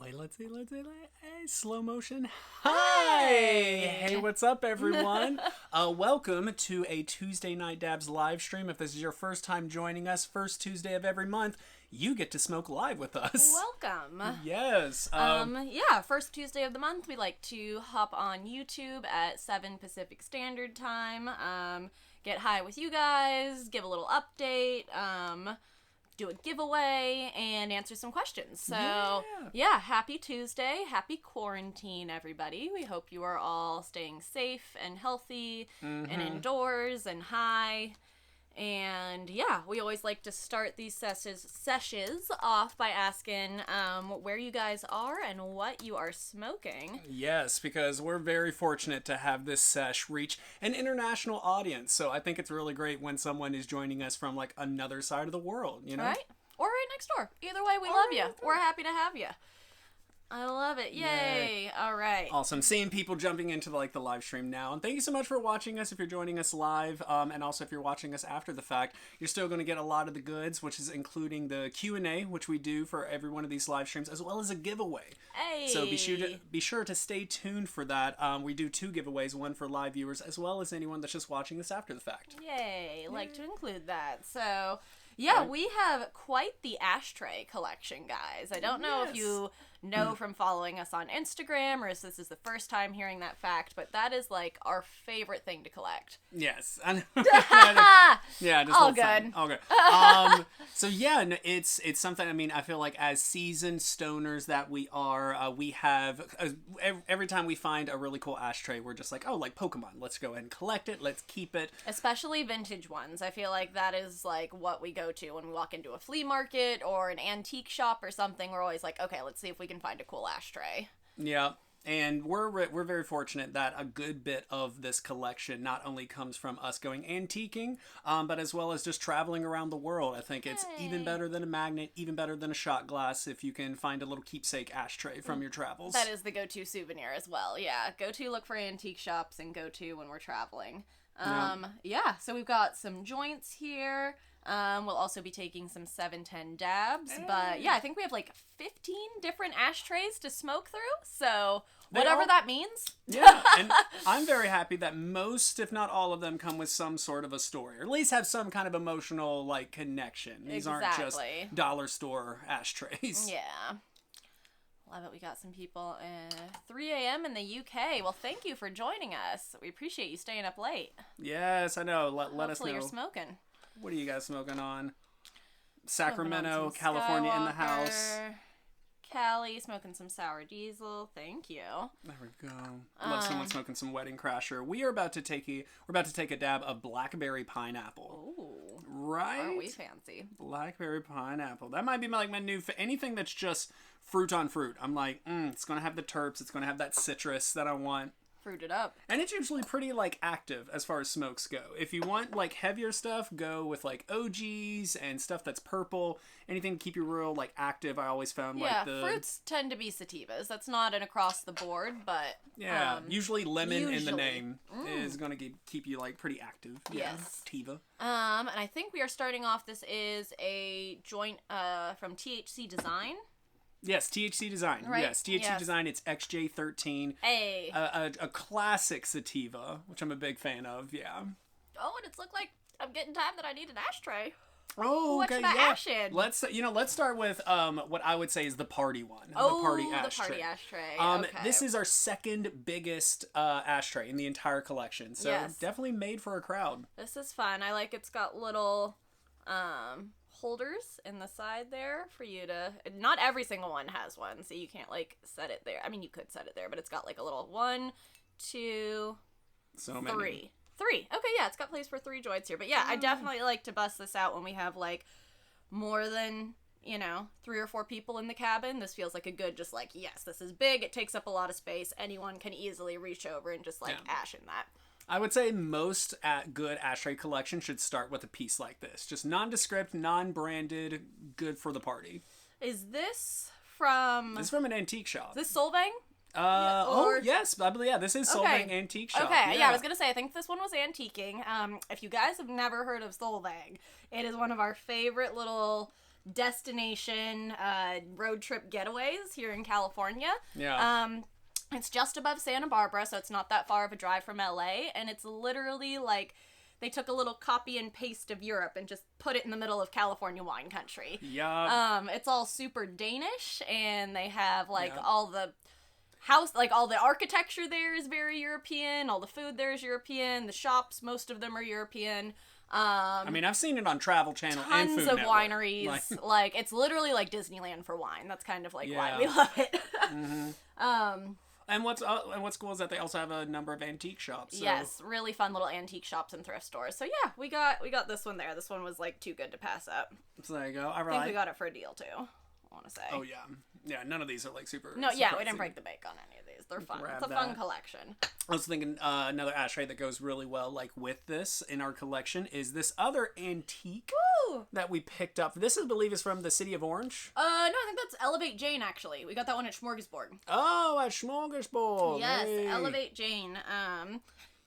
Wait, let's see. Hey, slow motion. Hi! Hey, what's up, everyone? Welcome to a Tuesday Night Dabs live stream. If this is your first time joining us, first Tuesday of every month, you get to smoke live with us. Welcome. Yes. First Tuesday of the month, we like to hop on YouTube at 7 Pacific Standard Time, get high with you guys, give a little update, do a giveaway, and answer some questions. So, yeah, happy Tuesday. Happy quarantine, everybody. We hope you are all staying safe and healthy and indoors and high. And, yeah, we always like to start these sessions off by asking where you guys are and what you are smoking. Yes, because we're very fortunate to have this sesh reach an international audience. So I think it's really great when someone is joining us from, like, another side of the world, you know? Right? Or right next door. Either way, we love you. We're happy to have you. I love it. Yay. All right. Awesome. Seeing people jumping into the live stream now. And thank you so much for watching us if you're joining us live. And also if you're watching us after the fact, you're still going to get a lot of the goods, which is including the Q&A, which we do for every one of these live streams, as well as a giveaway. Hey. So be sure to stay tuned for that. We do 2 giveaways, one for live viewers, as well as anyone that's just watching this after the fact. Yay. Like to include that. So, yeah, we have quite the ashtray collection, guys. I don't know if you know from following us on Instagram or if this is the first time hearing that fact, but that is like our favorite thing to collect. Yes. Yeah, just all good. All good. So yeah, it's something. I mean, I feel like as seasoned stoners that we are, we have every time we find a really cool ashtray, we're just like, oh, like Pokemon. Let's go ahead and collect it. Let's keep it. Especially vintage ones. I feel like that is like what we go to when we walk into a flea market or an antique shop or something. We're always like, okay, let's see if we can find a cool ashtray. Yeah. And we're very fortunate that a good bit of this collection not only comes from us going antiquing, but as well as just traveling around the world. I think it's even better than a magnet, even better than a shot glass if you can find a little keepsake ashtray from your travels. That is the go-to souvenir as well. Yeah, go-to look for antique shops and go-to when we're traveling. So we've got some joints here. We'll also be taking some 710 dabs, but yeah, I think we have like 15 different ashtrays to smoke through, so whatever that means. Yeah, and I'm very happy that most, if not all of them, come with some sort of a story, or at least have some kind of emotional, like, connection. These aren't just dollar store ashtrays. Yeah. Love it. We got some people at 3 a.m. in the UK. Well, thank you for joining us. We appreciate you staying up late. Yes, I know. Let us know. Hopefully you're smoking. What are you guys smoking on? Sacramento, California Skywalker, in the house. Cali, smoking some sour diesel. Thank you. There we go. I love someone smoking some Wedding Crasher. We're about to take a dab of blackberry pineapple. Ooh. Right? Aren't we fancy? Blackberry pineapple. That might be my new anything that's just fruit on fruit. I'm like, it's going to have the terps. It's going to have that citrus that I want. Fruited up. And it's usually pretty, like, active as far as smokes go. If you want, like, heavier stuff, go with, like, OGs and stuff that's purple. Anything to keep you real, like, active. I always found, like, fruits tend to be sativas. That's not an across the board, but... Yeah, usually lemon in the name is going to keep you, like, pretty active. Yes. Sativa. And I think we are starting off, this is a joint from THC Design. Yes, THC Design. Right? Yes, THC Design. It's XJ13. Hey. A classic sativa, which I'm a big fan of, yeah. Oh, and it's looked like I'm getting time that I need an ashtray. Oh, what okay, should I ash in? Let's start with what I would say is the party one. Oh, the party ashtray. The party ashtray. Okay. This is our second biggest ashtray in the entire collection, so definitely made for a crowd. This is fun. I like it's got little holders in the side there for you to... Not every single one has one, so you can't, like, set it there. I mean, you could set it there, but it's got, like, a little 1, 2, so 3. Many. 3. Okay, yeah, it's got place for 3 joints here. But yeah, I definitely like to bust this out when we have, like, more than, 3 or 4 people in the cabin. This feels like a good, just like, yes, this is big. It takes up a lot of space. Anyone can easily reach over and just, like, ash in that. I would say most good ashtray collection should start with a piece like this. Just nondescript, non-branded, good for the party. Is this from... This is from an antique shop. Is this Solvang? Yes, I believe, this is Solvang Antique Shop. Okay, yeah, I was gonna say, I think this one was antiquing. If you guys have never heard of Solvang, it is one of our favorite little destination road trip getaways here in California. Yeah. It's just above Santa Barbara, so it's not that far of a drive from LA, and it's literally like they took a little copy and paste of Europe and just put it in the middle of California wine country. Yeah. It's all super Danish, and they have like Yeah. all the house, like all the architecture there is very European, all the food there is European, the shops, most of them are European. I mean, I've seen it on Travel Channel and Tons Food of Network. wineries. Like, it's literally like Disneyland for wine. That's kind of like why Yeah. we love it. And what's cool is that they also have a number of antique shops. So. Yes, really fun little antique shops and thrift stores. So yeah, we got this one there. This one was like too good to pass up. So there you go. All I think right. we got it for a deal too. I want to say. Oh yeah, yeah. None of these are like super. No, yeah, we didn't surprising. break the bank on any of these. They're fun. Grab It's a fun that. collection. I was thinking another ashtray that goes really well like with this in our collection is this other antique Woo! that we picked up. This I believe is from the city of Orange. No, I think that's Elevate Jane actually. We got that one at Smorgasbord. Oh, at Smorgasbord. Yes, Hey. Elevate Jane.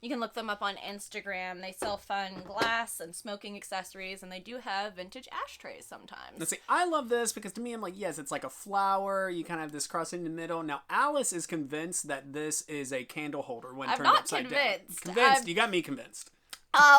You can look them up on Instagram. They sell fun glass and smoking accessories, and they do have vintage ashtrays sometimes. Let's see. I love this because to me, I'm like, yes, it's like a flower. You kind of have this cross in the middle. Now, Alice is convinced that this is a candle holder when I'm turned not upside convinced. down. Convinced. I'm- You got me convinced.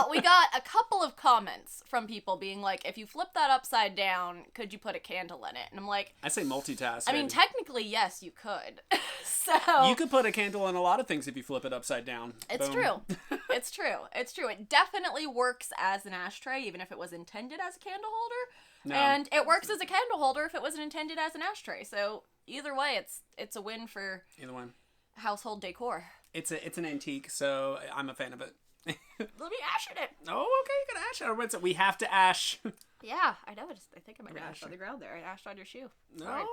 We got a couple of comments from people being like, if you flip that upside down, could you put a candle in it? And I'm like, I say multitask. I mean, baby. technically, yes, you could. So you could put a candle in a lot of things if you flip it upside down. it's Boom. true. It's true. It's true. It definitely works as an ashtray, even if it was intended as a candle holder. No. And it works as a candle holder if it wasn't intended as an ashtray. So either way, it's a win for Either one. household decor. It's an antique, so I'm a fan of it. Let me ash it. Oh, okay, you gotta ash it. What's it? We have to ash. Yeah, I know. I think I might have ashed on the ground there. I ashed on your shoe. Sorry.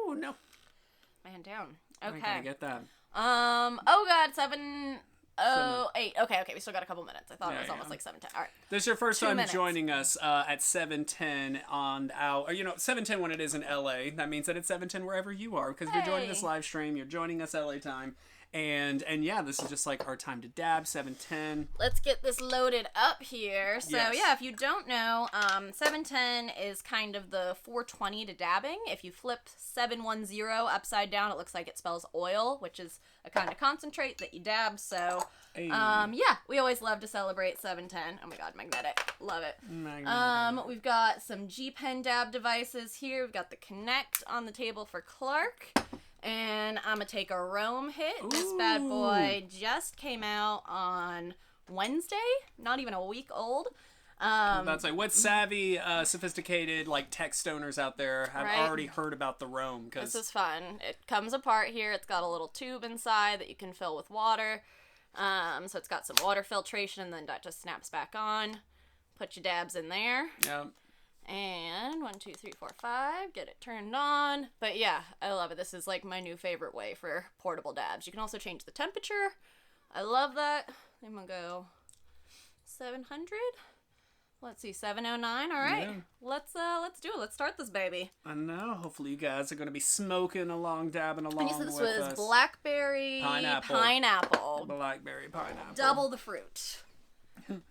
No. Man down. I gotta Okay. get that. Oh god, 7:08. Okay, we still got a couple minutes. I thought it was Yeah, almost yeah. like 7:10. All right. This is your first 2 time minutes. joining us at 7:10 on our, 7:10 when it is in LA. That means that it's 7:10 wherever you are because if you're joining this Hey. live stream, you're joining us LA time. And yeah, this is just like our time to dab, 7:10. Let's get this loaded up here. So Yes. yeah, if you don't know, 710 is kind of the 420 to dabbing. If you flip 710 upside down, it looks like it spells oil, which is a kind of concentrate that you dab. So Hey. yeah, we always love to celebrate 710. Oh my god, magnetic. Love it. We've got some G-Pen dab devices here. We've got the Connect on the table for Clark. And I'm going to take a Rome hit. This bad boy just came out on Wednesday. Not even a week old. That's like what savvy, sophisticated like tech stoners out there have Right. already heard about the Rome. This is fun. It comes apart here. It's got a little tube inside that you can fill with water. So it's got some water filtration, and then that just snaps back on. Put your dabs in there. Yeah. And 1, 2, 3, 4, 5. Get it turned on. But yeah, I love it. This is like my new favorite way for portable dabs. You can also change the temperature. I love that. I'm gonna go 700. Let's see, 709. All right, Yeah. let's do it. Let's start this baby. I know. Hopefully you guys are going to be smoking along, dabbing along And you said this with was us. blackberry Pineapple. Blackberry pineapple. double the fruit.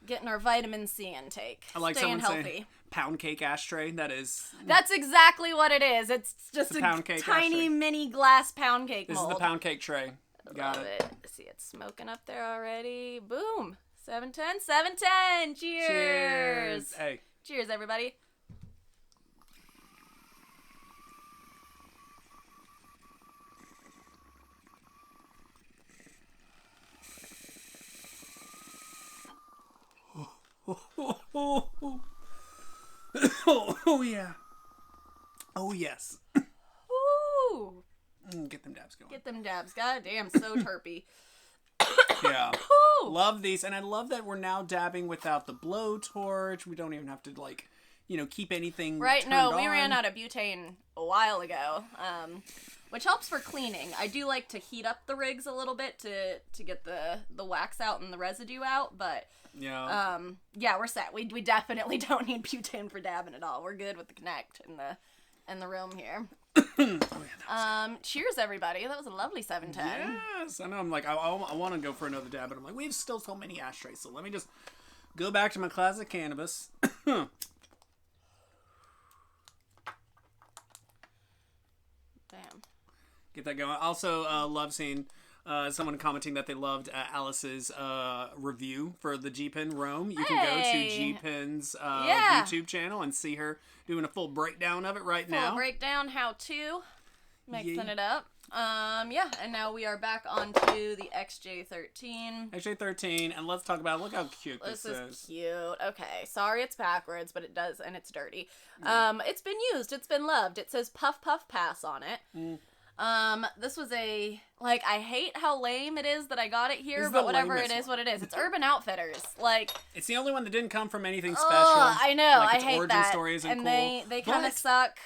Getting our vitamin C intake. I like Staying someone healthy. saying pound cake ashtray. That is. That's exactly what it is. It's just It's a a pound cake tiny ashtray. mini glass pound cake This mold. is the pound cake tray. Got Love it. it. See, it's smoking up there already. Boom. 710. 710. Cheers. Cheers. Hey. Cheers, everybody. Oh yeah. Oh yes. Ooh. Get them dabs going. Get them dabs. God damn, so terpy. Yeah. Woo. Love these, and I love that we're now dabbing without the blowtorch. We don't even have to keep anything Right, turned no, we on. ran out of butane a while ago, which helps for cleaning. I do like to heat up the rigs a little bit to get the wax out and the residue out, but Yeah. yeah, we're set. We definitely don't need butane for dabbing at all. We're good with the Connect and the Rome here. Cheers, everybody. That was a lovely 710. Yes, I know. I'm like, I want to go for another dab, but I'm like, we have still so many ashtrays, so let me just go back to my classic cannabis. Damn. Get that going. Also, love seeing someone commenting that they loved Alice's review for the G-Pen Rome. You can go to G-Pen's YouTube channel and see her doing a full breakdown of it now. Full breakdown, how to, mixing it up. And now we are back onto the XJ13. XJ13, and let's talk about it. Look how cute this is. This is cute. Okay, sorry it's backwards, but it does, and it's dirty. It's been used. It's been loved. It says Puff Puff Pass on it. This was I hate how lame it is that I got it here, but whatever, it is what it is. It's Urban Outfitters. It's the only one that didn't come from anything special. I know, I hate origin that. Story isn't and cool. they kind of suck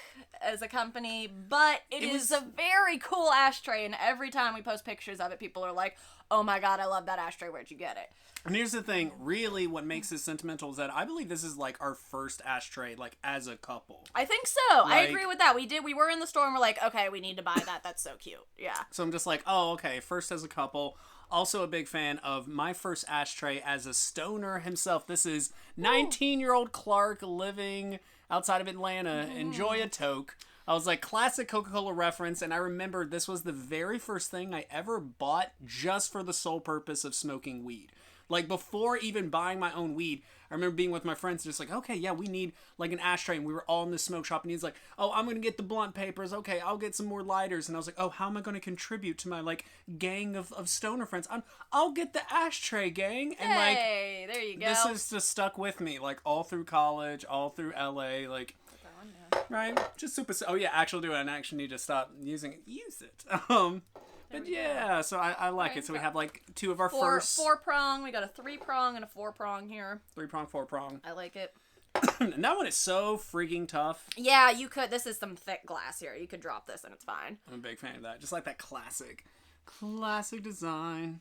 as a company, but it is a very cool ashtray, and every time we post pictures of it, people are like, oh my god, I love that ashtray, where'd you get it? And here's the thing, really what makes this sentimental is that I believe this is our first ashtray, as a couple. I think so. I agree with that. We were in the store and we're like, okay, we need to buy that. That's so cute. Yeah. So I'm just like, oh, okay, first as a couple. Also a big fan of my first ashtray as a stoner himself. This is 19-year-old Clark living outside of Atlanta. Enjoy a toke. I was like, classic Coca-Cola reference, and I remember this was the very first thing I ever bought just for the sole purpose of smoking weed. Before even buying my own weed, I remember being with my friends just like, okay, yeah, we need an ashtray, and we were all in the smoke shop, and he's like, oh, I'm going to get the blunt papers, okay, I'll get some more lighters, and I was like, oh, how am I going to contribute to my, gang of stoner friends? I'll get the ashtray, gang, and hey, there you go. This has just stuck with me, all through college, all through LA, right? Just super, oh yeah, actually I actually need to stop using it, use it, But yeah, so I like it. So we have two of our first. 4-prong. We got a 3-prong and a 4-prong here. 3-prong, 4-prong. I like it. And that one is so freaking tough. Yeah, you could. This is some thick glass here. You could drop this and it's fine. I'm a big fan of that. Just that classic design.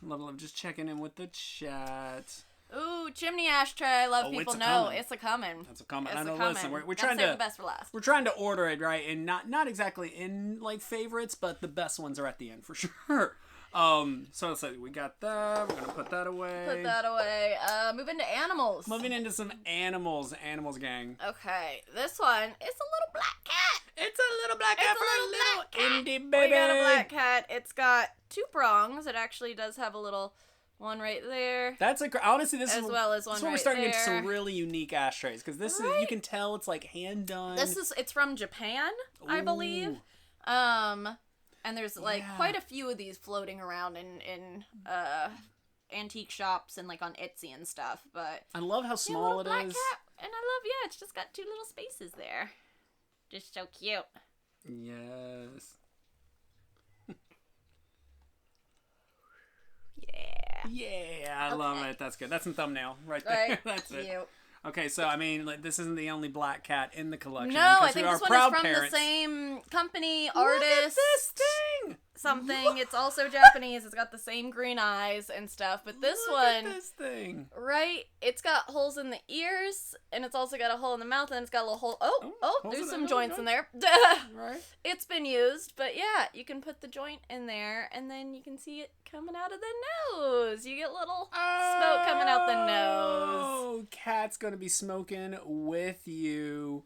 Love just checking in with the chat. Ooh, chimney ashtray. Love people know it's a coming. It's a coming. I know. Listen, we're trying to save the best for last. We're trying to order it right, and not exactly in favorites, but the best ones are at the end for sure. So let's say we got that. We're gonna put that away. Move into animals. Moving into some animals gang. Okay, this one is a little black cat. It's a little black cat for a little indie baby. We got a black cat. It's got 2 prongs. It actually does have a little one right there. That's honestly, this as well as one right there. We're starting to get some really unique ashtrays because this is, you can tell it's hand done. It's from Japan, I believe. And there's quite a few of these floating around in antique shops and on Etsy and stuff. But I love how small it is. Cat, and I love it's just got 2 little spaces there. Just so cute. Yes. Yeah, I love it. That's good. That's some thumbnail right there. Right. That's cute. It. Okay, so this isn't the only black cat in the collection. No, I think this one is from the same company, artist. Look at this thing! Something. It's also Japanese. It's got the same green eyes and stuff. But this Look one, at this thing. Right? It's got holes in the ears, and it's also got a hole in the mouth, and it's got a little hole. There's some joints in there. Right. It's been used, but yeah, you can put the joint in there, and then you can see it coming out of the nose. You get little smoke coming out the nose. Oh, cat's gonna be smoking with you.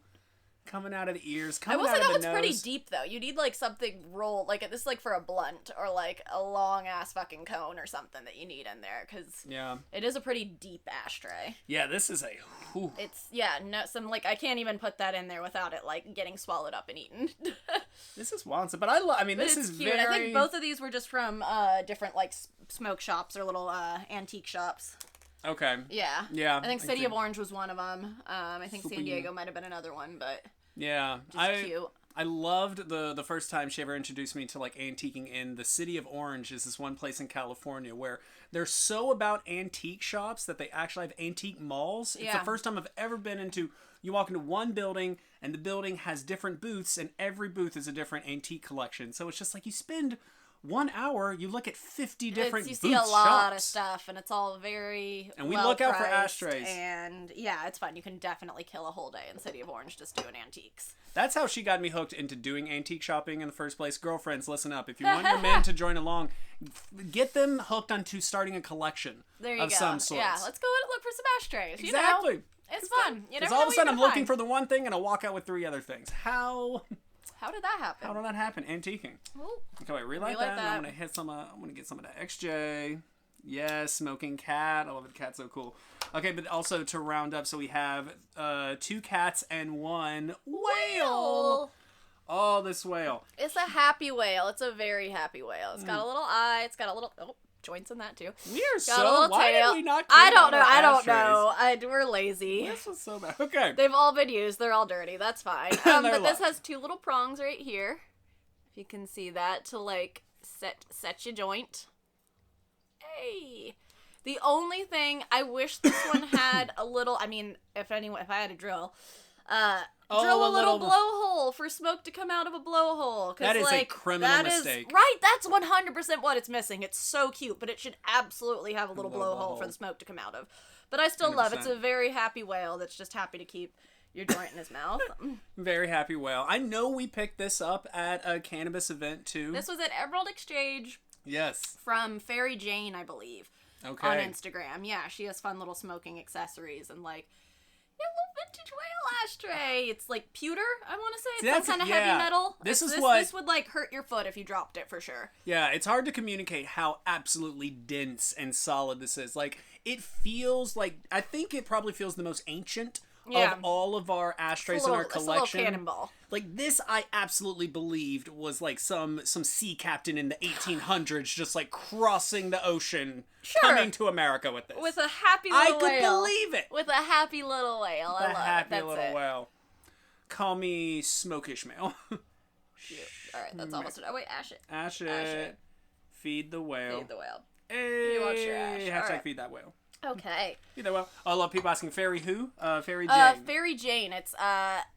Coming out of the ears, coming out of the nose. I will say that one's pretty deep, though. You need, something rolled, this is, for a blunt, or, a long-ass fucking cone or something that you need in there, because it is a pretty deep ashtray. Yeah, this is a... Whew. It's, I can't even put that in there without it, getting swallowed up and eaten. This is wild, but this is cute. Very... I think both of these were just from, different, smoke shops or little, antique shops. Okay. Yeah. Yeah. I think City of Orange was one of them. I think San Diego might have been another one, but... Yeah. Just cute. I loved the first time she ever introduced me to antiquing in the City of Orange is this one place in California where they're so about antique shops that they actually have antique malls. It's the first time I've ever been into, you walk into one building and the building has different booths and every booth is a different antique collection. So it's just you spend 1 hour, you look at 50 different booths. You see a lot of stuff, and it's all very and we look out for ashtrays. And yeah, it's fun. You can definitely kill a whole day in City of Orange just doing antiques. That's how she got me hooked into doing antique shopping in the first place. Girlfriends, listen up. If you want your men to join along, get them hooked onto starting a collection of some sort. Yeah, let's go and look for some ashtrays. Exactly. It's fun. Because all of a sudden I'm looking for the one thing and I'll walk out with 3 other things. How How did that happen? How did that happen? Antiquing. Ooh. Okay, wait, relight that. And I'm gonna hit some. I'm gonna get some of that XJ. Yes, smoking cat. I love it. Cat's so cool. Okay, but also to round up, so we have 2 cats and 1 whale. Oh, this whale. It's a happy whale. It's a very happy whale. It's got a little eye. It's got a little joints in that too. We are so. Why tail. did we not? I don't know. We're lazy. This was so bad. Okay. They've all been used. They're all dirty. That's fine. But this has 2 little prongs right here. If you can see that to like set your joint. Hey. The only thing I wish this one had a little. I mean, if I had a drill. Drill a little blowhole for smoke to come out of a blowhole. That is a criminal mistake. Right, that's 100% what it's missing. It's so cute, but it should absolutely have a little blowhole for the smoke to come out of. But I still 100%. Love it. It's a very happy whale that's just happy to keep your joint in his mouth. Very happy whale. I know we picked this up at a cannabis event too. This was at Emerald Exchange. Yes. From Fairy Jane, I believe. Okay. On Instagram. Yeah, she has fun little smoking accessories and like little vintage whale ashtray. It's like pewter, I want to say. It's some kind of heavy metal. This would like hurt your foot if you dropped it for sure. Yeah, it's hard to communicate how absolutely dense and solid this is. Like, it feels like, I think it probably feels the most ancient of all of our ashtrays in our collection. It's a little cannonball. Like, this I absolutely believed was like some sea captain in the 1800s just like crossing the ocean, coming to America with this. With a happy little whale. I could believe it. With a happy little whale. I love it. Happy little whale. Call me Smoke Ishmael. Shoot. All right, that's almost it. Oh, wait, ash it. Ash it. Feed the whale. Feed the whale. Hey. You want your ash. Hashtag feed that whale. Okay. Feed that whale. I love people asking Fairy who? Fairy Jane. Fairy Jane. It's Faire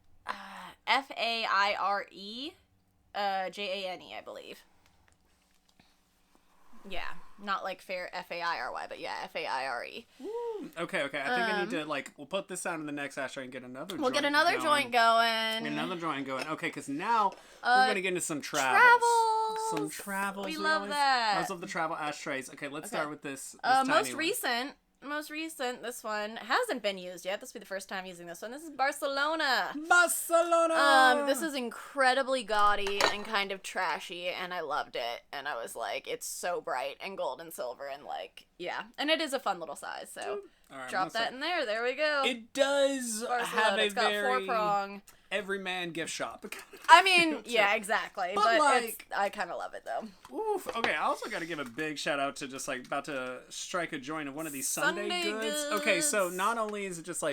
Jane, I believe. Yeah, not like fair Fairy, but yeah, Faire. Okay. I think I need to we'll put this out in the next ashtray and get another. We'll get another joint going. Another joint going. Okay, because now we're gonna get into some travels. Some travels. We love that. I love the travel ashtrays. Okay, let's start with this. Most recent, this one hasn't been used yet. This will be the first time using this one. This is Barcelona. This is incredibly gaudy and kind of trashy, and I loved it. And I was like, it's so bright and gold and silver, and and it is a fun little size. So drop that in there. There we go. It does have a it's got very 4-prong. Everyman gift shop. I mean, yeah, exactly. But I kind of love it, though. Oof. Okay, I also got to give a big shout out to just about to strike a joint of one of these Sunday goods. Okay, so not only is it just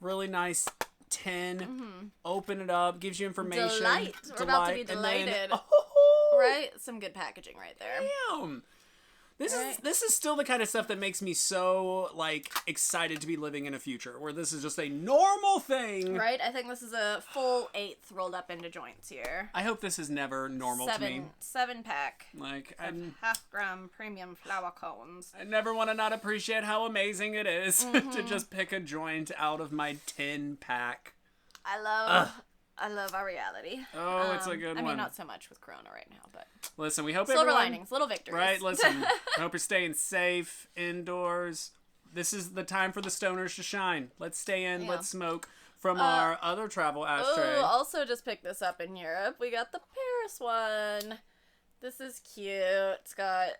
really nice tin, open it up, gives you information. Delight. We're about to be delighted. Right? Some good packaging right there. Damn. This is still the kind of stuff that makes me so excited to be living in a future where this is just a normal thing. Right? I think this is a full 1/8 rolled up into joints here. I hope this is never normal to me. 7-pack. half-gram premium flower cones. I never want to not appreciate how amazing it is to just pick a joint out of my 10-pack. I love our reality. Oh, it's a good one. I mean, not so much with Corona right now, but... Listen, we hope Silver linings, little victories. Right, listen. I hope you're staying safe, indoors. This is the time for the stoners to shine. Let's stay in, let's smoke from our other travel ashtray. Also just picked this up in Europe. We got the Paris one. This is cute. It's got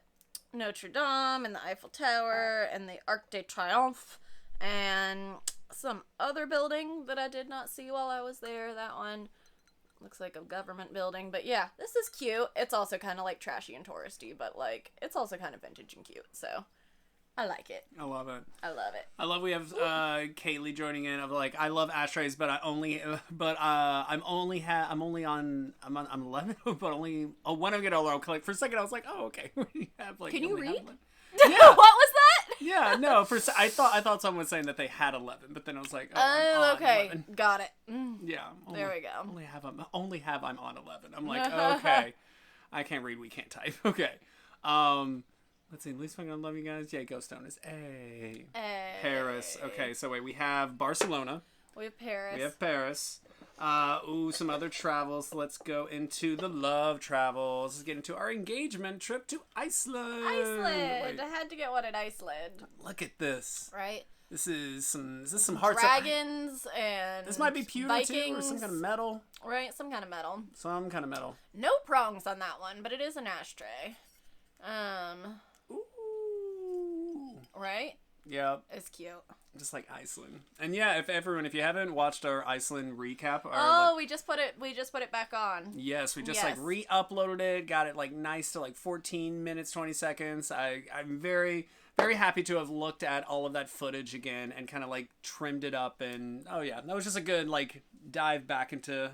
Notre Dame and the Eiffel Tower and the Arc de Triomphe and some other building that I did not see while I was there. That one looks like a government building, but yeah, this is cute. It's also kind of trashy and touristy, but it's also kind of vintage and cute, so I like it. I love it. I love we have Kaylee joining in of I love ashtrays, but I'm 11, but only when I get older I'll collect. For a second I was like, oh okay. Can you read? Yeah. What was that? Yeah, no. I thought someone was saying that they had 11, but then I was like, oh, okay, 11. Got it. Yeah, there we go. Only have I'm on 11. I'm like, okay, I can't read, we can't type. Okay, let's see. Least fucking love you guys. Yeah, Ghost Stoners. Hey. Paris. Okay, so wait, we have Barcelona. We have Paris. Some other travels. Let's go into the love travels. Let's get into our engagement trip to Iceland. Wait. I had to get one in Iceland. Look at this. Right? This is some hard dragons and this might be pewter Vikings, too, or some kind of metal. Right, some kind of metal. Some kind of metal. No prongs on that one, but it is an ashtray. Ooh. Right? Yeah. It's cute. Just like Iceland. And yeah, if you haven't watched our Iceland recap, we just put it back on. Yes, we just like re-uploaded it, got it like nice to like 14 minutes 20 seconds. I'm very very happy to have looked at all of that footage again and kind of like trimmed it up, and oh yeah, that was just a good like dive back into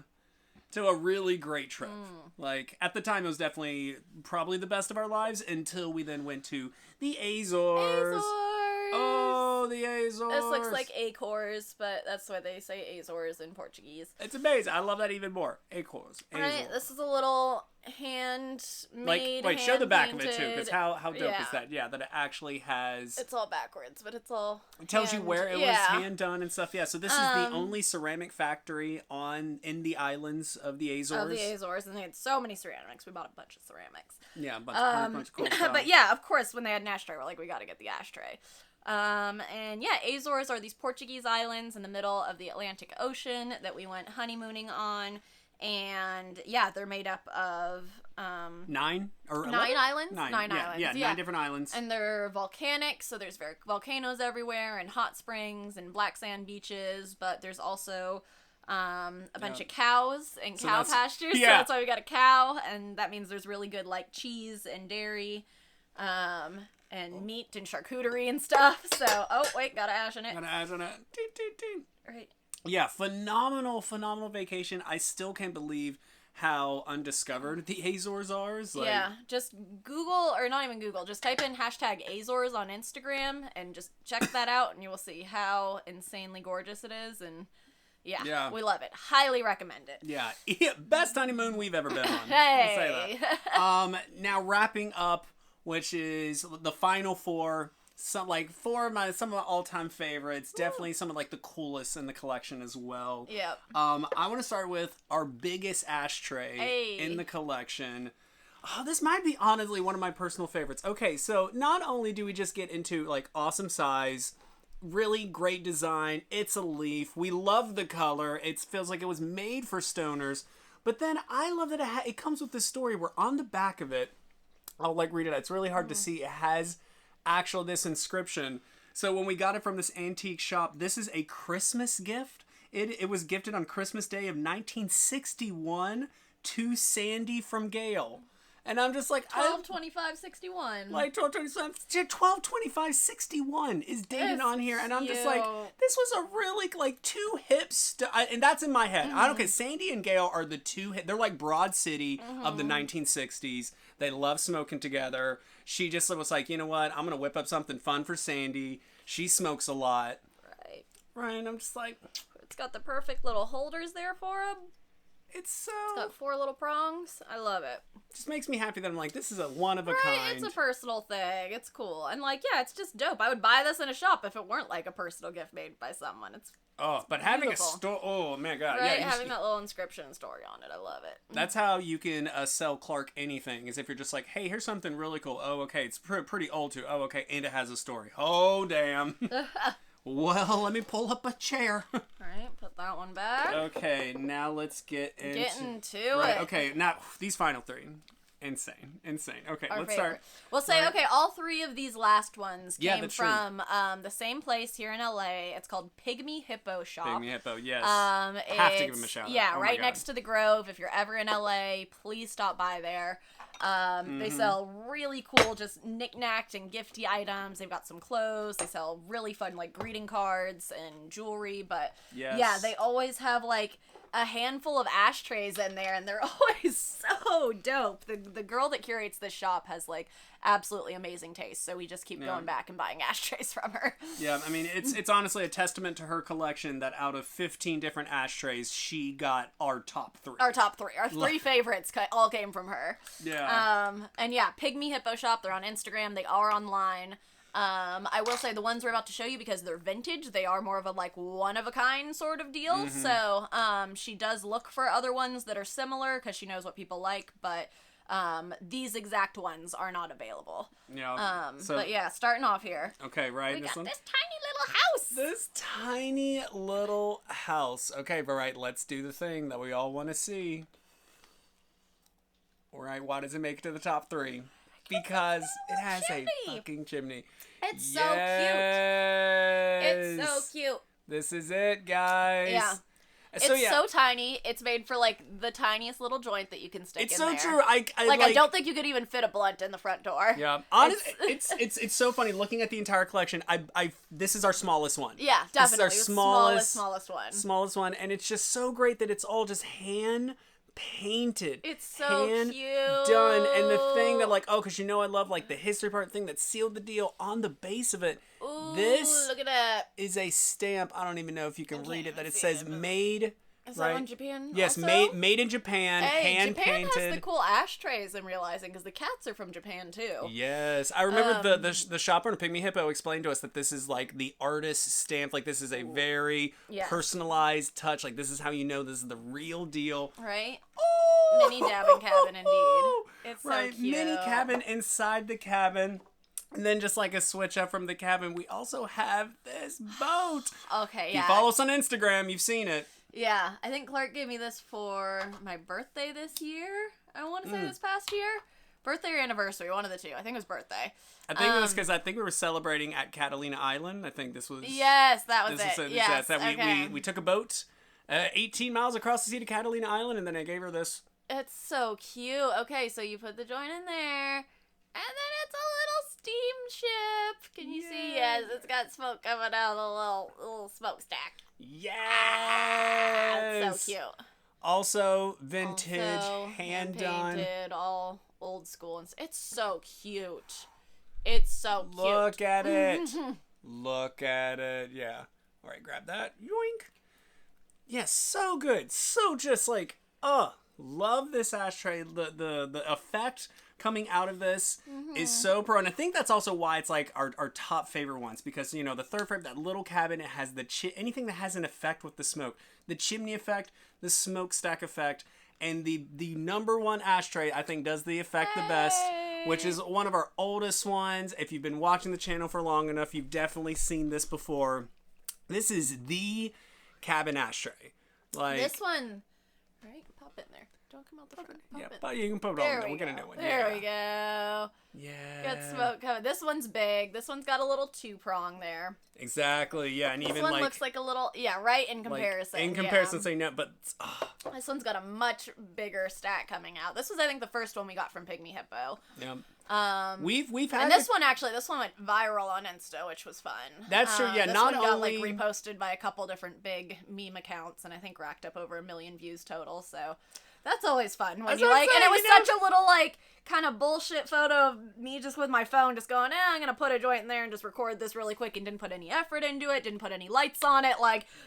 a really great trip. Like at the time it was definitely probably the best of our lives until we then went to the Azores. Oh, the Azores. This looks like Acores, but that's why they say Azores in Portuguese. It's amazing. I love that even more. Acores. Right, this is a little handmade. Wait, show the back of it too, because how dope is that? Yeah, that it actually has. It's all backwards, but it's all. It tells you where it was hand done and stuff. Yeah, so this is the only ceramic factory in the islands of the Azores. And they had so many ceramics. We bought a bunch of ceramics. Yeah, a bunch of cool stuff. But yeah, of course, when they had an ashtray, we're like, we got to get the ashtray. And yeah, Azores are these Portuguese islands in the middle of the Atlantic Ocean that we went honeymooning on. And yeah, they're made up of 9 islands. 9 islands. Yeah, 9 different islands. And they're volcanic, so there's volcanoes everywhere and hot springs and black sand beaches, but there's also a bunch of cows and cow pastures. Yeah. So that's why we got a cow, and that means there's really good like cheese and dairy. And meat and charcuterie and stuff. So, got an ash on it. Right. Yeah, phenomenal vacation. I still can't believe how undiscovered the Azores are. Yeah, just Google, or not even Google, just type in #Azores on Instagram and just check that out, and you will see how insanely gorgeous it is. And yeah, we love it. Highly recommend it. Yeah, best honeymoon we've ever been on. Hey! We'll say that. Now wrapping up, which is the final four. Some of my all-time favorites. Definitely some of like the coolest in the collection as well. Yep. I want to start with our biggest ashtray in the collection. Oh, this might be honestly one of my personal favorites. Okay, so not only do we just get into like awesome size, really great design. It's a leaf. We love the color. It feels like it was made for stoners. But then I love that it comes with this story where on the back of it, I'll like read it out. It's really hard to see. It has this inscription. So when we got it from this antique shop, this is a Christmas gift. It was gifted on Christmas Day of 1961 to Sandy from Gail. And I'm just like 12/25/61. Like 12/25/61 is dated on here, and I'm just like, this was a really like two hip and that's in my head. I don't care. Sandy and Gail are the two. They're like Broad City of the 1960s. They love smoking together. She just was like, you know what? I'm gonna whip up something fun for Sandy. She smokes a lot. Right. And I'm just like, it's got the perfect little holders there for him. It's got 4 little prongs. I love it. Just makes me happy that I'm like, this is a one of a kind. It's a personal thing. It's cool. And like, yeah, it's just dope. I would buy this in a shop if it weren't like a personal gift made by someone. It's but having a store, oh man, God, right? Yeah, having that little inscription story on it, I love it. That's how you can sell Clark anything. Is if you're just like, hey, here's something really cool. Oh, okay, it's pretty old too. Oh, okay, and it has a story. Oh, damn. Well, let me pull up a chair. All right, put that one back. Okay, now let's get into it. Okay, now these final 3. Insane. Okay, let's start. We'll say, all 3 of these last ones came from the same place here in LA. It's called Pygmy Hippo Shop. Pygmy Hippo, yes. Have to give them a shout out. Yeah, right next to the Grove. If you're ever in LA, please stop by there. They sell really cool just knickknacks and gifty items. They've got some clothes. They sell really fun like greeting cards and jewelry. But yeah, they always have like a handful of ashtrays in there, and they're always so dope. The girl that curates this shop has like absolutely amazing taste, so we just keep going back and buying ashtrays from her. Yeah, I mean it's honestly a testament to her collection that out of 15 different ashtrays, she got our top 3. Our 3 favorites all came from her. Yeah. And yeah, Pygmy Hippo Shop. They're on Instagram. They are online. I will say the ones we're about to show you, because they're vintage, they are more of a like one-of-a-kind sort of deal. So she does look for other ones that are similar because she knows what people like, but These exact ones are not available. Yeah. But yeah, starting off here. Okay, right. We this got one. this tiny little house. This tiny little house. Okay, but right, let's do the thing that we all want to see. All right, why does it make it to the top 3? Because it has a fucking chimney. It's so cute. It's so cute. This is it, guys. Yeah. It's so tiny. It's made for like the tiniest little joint that you can stick in there. It's so true. I don't think you could even fit a blunt in the front door. Yeah. Honestly, it's so funny looking at the entire collection. This is our smallest one. Yeah, definitely. This is our smallest one. Smallest one, and it's just so great that it's all just hand painted. It's so cute. Done. And the thing that because I love the history part thing that sealed the deal on the base of it. Ooh, this look at that. Is a stamp. I don't even know if you can read it. That it says made. Is that on Japan? Yes, also? made in Japan, hand Japan painted. has the cool ashtrays. I'm realizing because the cats are from Japan too. Yes, I remember the shopper in Pygmy Hippo explained to us that this is the artist stamp. This is a very personalized touch. This is how you know this is the real deal. Right. Oh! Mini dabbing cabin indeed. It's so cute. Mini cabin inside the cabin. And then just a switch up from the cabin, we also have this boat. Okay, yeah. If you follow us on Instagram, you've seen it. Yeah, I think Clark gave me this for my birthday this year. I want to say this past year. Birthday or anniversary, one of the two. I think it was birthday. I think it was because I think we were celebrating at Catalina Island. I think this was... Yes, that was it. Yes, okay. We took a boat 18 miles across the sea to Catalina Island, and then I gave her this. It's so cute. Okay, so you put the joint in there, and then it's a little steamship. Can you see? Yes, it's got smoke coming out of the little smokestack. Yes! It's so cute. Also, vintage, hand-done. Hand-painted, all old school. It's so cute. It's so cute. Look at it. Look at it. Yeah. All right, grab that. Yoink. Yes, so good. So just love this ashtray. The effect coming out of this is so pro, and I think that's also why it's our top favorite ones, because the third favorite, that little cabin, it has anything that has an effect with the smoke, the chimney effect, the smokestack effect, and the number one ashtray I think does the effect the best, which is one of our oldest ones. If you've been watching the channel for long enough, you've definitely seen this before. This is the cabin ashtray. This one, right? Pop in there. Don't come out the front. But you can put it on there. We're gonna do it. There we go. Yeah. Got smoke coming. This one's big. This one's got a little 2-prong there. Exactly. Yeah, and this even one looks like a little right in comparison. In comparison, so but this one's got a much bigger stack coming out. This was I think the first one we got from Pygmy Hippo. Yeah. We've had, and this one went viral on Insta, which was fun. That's true. Yeah, this not one got only reposted by a couple different big meme accounts, and I think racked up over 1 million views total. So that's always fun when you and it was such a little kind of bullshit photo of me just with my phone, just going, I'm gonna put a joint in there and just record this really quick, and didn't put any effort into it, didn't put any lights on it,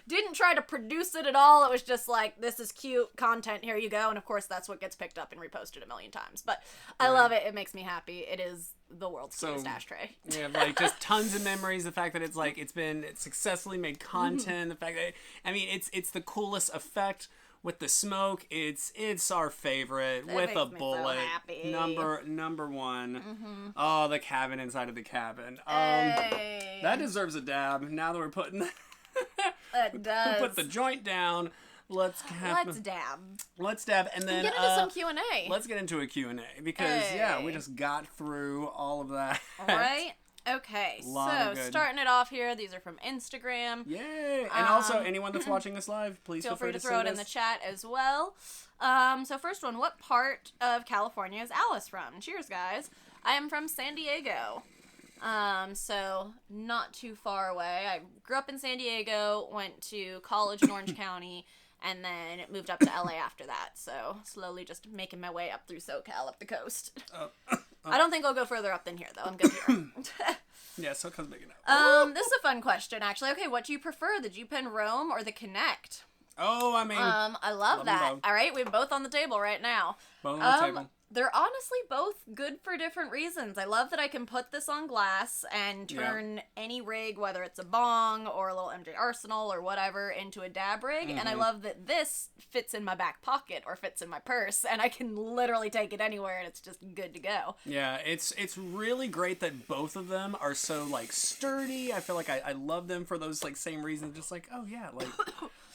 didn't try to produce it at all. It was just this is cute content, here you go. And of course that's what gets picked up and reposted 1 million times, but I love it. It makes me happy. It is the world's cutest ashtray. Yeah, just tons of memories. The fact that it's successfully made content. The fact that it's the coolest effect. With the smoke, it's our favorite. That with a makes me bullet, so happy. number one. Oh, the cabin inside of the cabin. Hey. That deserves a dab. Now that we're putting, it does. Put the joint down. Let's dab, and then get into some Q&A. Let's get into a Q&A because we just got through all of that. Right. Okay, so starting it off here, these are from Instagram. Yay! And also, anyone that's watching this live, please feel free to throw it in the chat as well. So first one, what part of California is Alice from? Cheers, guys. I am from San Diego. So not too far away. I grew up in San Diego, went to college in Orange County, and then moved up to LA after that. So slowly just making my way up through SoCal, up the coast. I don't think I'll go further up than here, though. I'm good here. Yeah, SoCal's big enough. This is a fun question, actually. Okay, what do you prefer, the G Pen Roam or the Connect? Oh, I love that. All right, we have both on the table right now. Both on the table. They're honestly both good for different reasons. I love that I can put this on glass and turn any rig, whether it's a bong or a little MJ Arsenal or whatever, into a dab rig. And I love that this fits in my back pocket or fits in my purse, and I can literally take it anywhere, and it's just good to go. Yeah, it's really great that both of them are so, like, sturdy. I feel like I love them for those, like, same reasons. Just like, oh, yeah, like,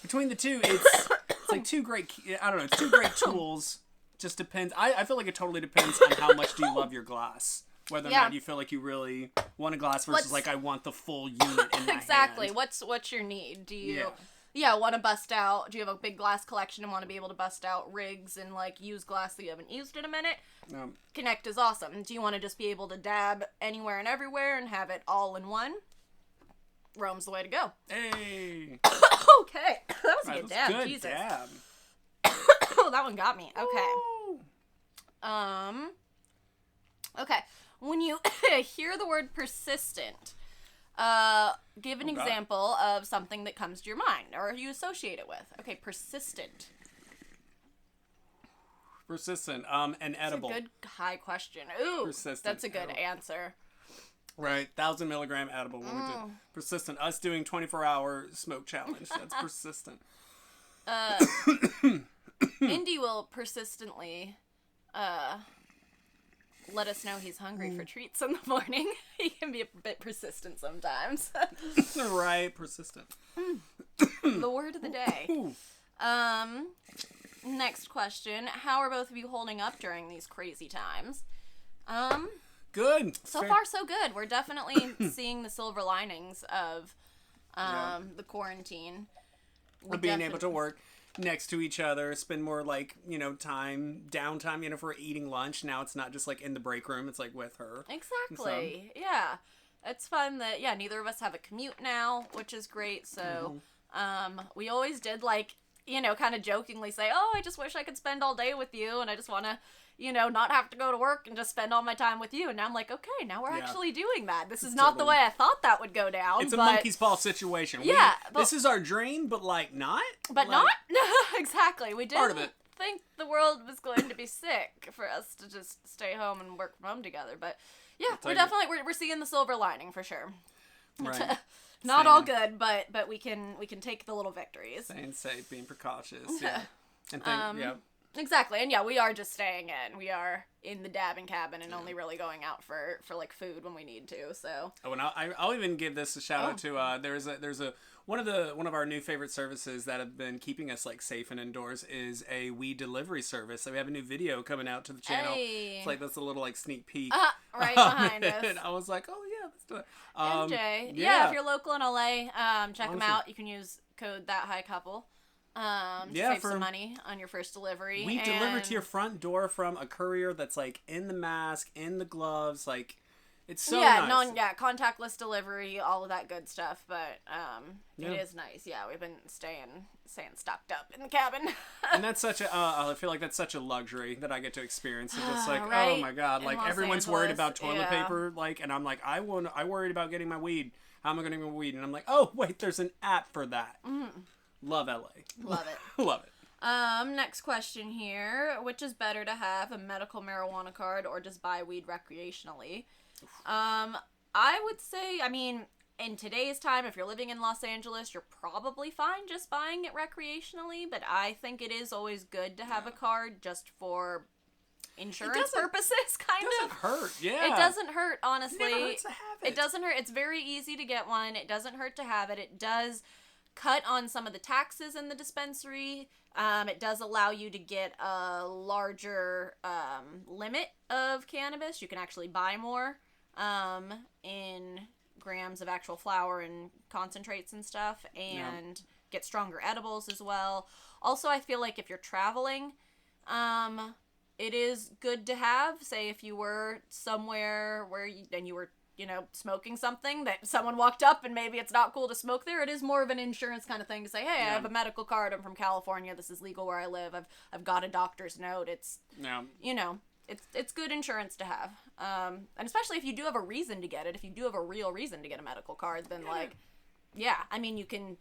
between the two, it's like two great, I don't know, it's two great tools. Just depends. I feel like it totally depends on how much do you love your glass. Whether or not you feel like you really want a glass versus like I want the full unit in my exactly. hand. What's your need? Do you want to bust out? Do you have a big glass collection and want to be able to bust out rigs and like use glass that you haven't used in a minute? Connect is awesome. Do you want to just be able to dab anywhere and everywhere and have it all in one? Rome's the way to go. Hey. Okay, that was a good dab. Good Jesus. dab. Oh, that one got me. Okay. Ooh. Okay. When you hear the word persistent, give an example of something that comes to your mind or you associate it with. Okay, persistent. Persistent. An edible. That's a good high question. Ooh, persistent. That's a good edible. answer. Right, 1,000 milligram edible. When we did persistent. Us doing 24-hour smoke challenge. That's persistent. Indy will persistently let us know he's hungry for treats in the morning. He can be a bit persistent sometimes. Right, persistent. The word of the day. Next question. How are both of you holding up during these crazy times? Good. So far, so good. We're definitely seeing the silver linings of the quarantine. Being able to work next to each other, spend more like, downtime, for eating lunch. Now it's not just like in the break room, it's like with her. Exactly. Yeah. It's fun that, neither of us have a commute now, which is great. So, we always did like, kind of jokingly say, oh, I just wish I could spend all day with you. And I just want to, not have to go to work and just spend all my time with you. And now I'm like, okay, now we're actually doing that. This is not the way I thought that would go down. It's a monkey's paw situation. Yeah. This is our dream, but like not? But like, not? Exactly. We didn't part of it. think the world was going to be sick for us to just stay home and work from home together. But yeah, we're seeing the silver lining for sure. Right. Not all good, but we can take the little victories. Staying safe, being precautious. Yeah. And Exactly, and we are just staying in. We are in the dabbing cabin and only really going out for like food when we need to. So. Oh, and I'll even give this a shout out to there's a one of our new favorite services that have been keeping us like safe and indoors is a weed delivery service. So we have a new video coming out to the channel. Hey. It's like that's a little like sneak peek. Right behind us. And I was like, oh yeah, let's do it. MJ, if you're local in LA, check them out. You can use code ThatHighCouple. Save some money on your first delivery. We deliver to your front door from a courier that's like in the mask, in the gloves, like it's so nice. Contactless delivery, all of that good stuff. But it is nice. Yeah, we've been staying stocked up in the cabin. And that's such a I feel like that's such a luxury that I get to experience. It's just like, right? Oh my god, like Los everyone's Angeles, worried about toilet paper, like, and I'm like, I worried about getting my weed. How am I getting my weed? And I'm like, oh wait, there's an app for that. Love LA. Love it. Love it. Next question here. Which is better to have, a medical marijuana card or just buy weed recreationally? I would say, in today's time, if you're living in Los Angeles, you're probably fine just buying it recreationally, but I think it is always good to have a card just for insurance purposes, kind of. It doesn't hurt, yeah. It doesn't hurt, honestly. It never hurts to have it. It doesn't hurt. It's very easy to get one. It doesn't hurt to have it. It does cut on some of the taxes in the dispensary. It does allow you to get a larger limit of cannabis. You can actually buy more in grams of actual flower and concentrates and stuff, and get stronger edibles as well. Also, I feel like if you're traveling, it is good to have. Say if you were somewhere where you were smoking something that someone walked up and maybe it's not cool to smoke there. It is more of an insurance kind of thing to say, hey, I have a medical card. I'm from California. This is legal where I live. I've got a doctor's note. It's, it's good insurance to have. And especially if you do have a reason to get it, if you do have a real reason to get a medical card, then you can,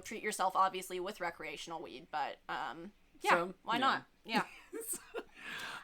treat yourself obviously with recreational weed, but, why not? Yeah.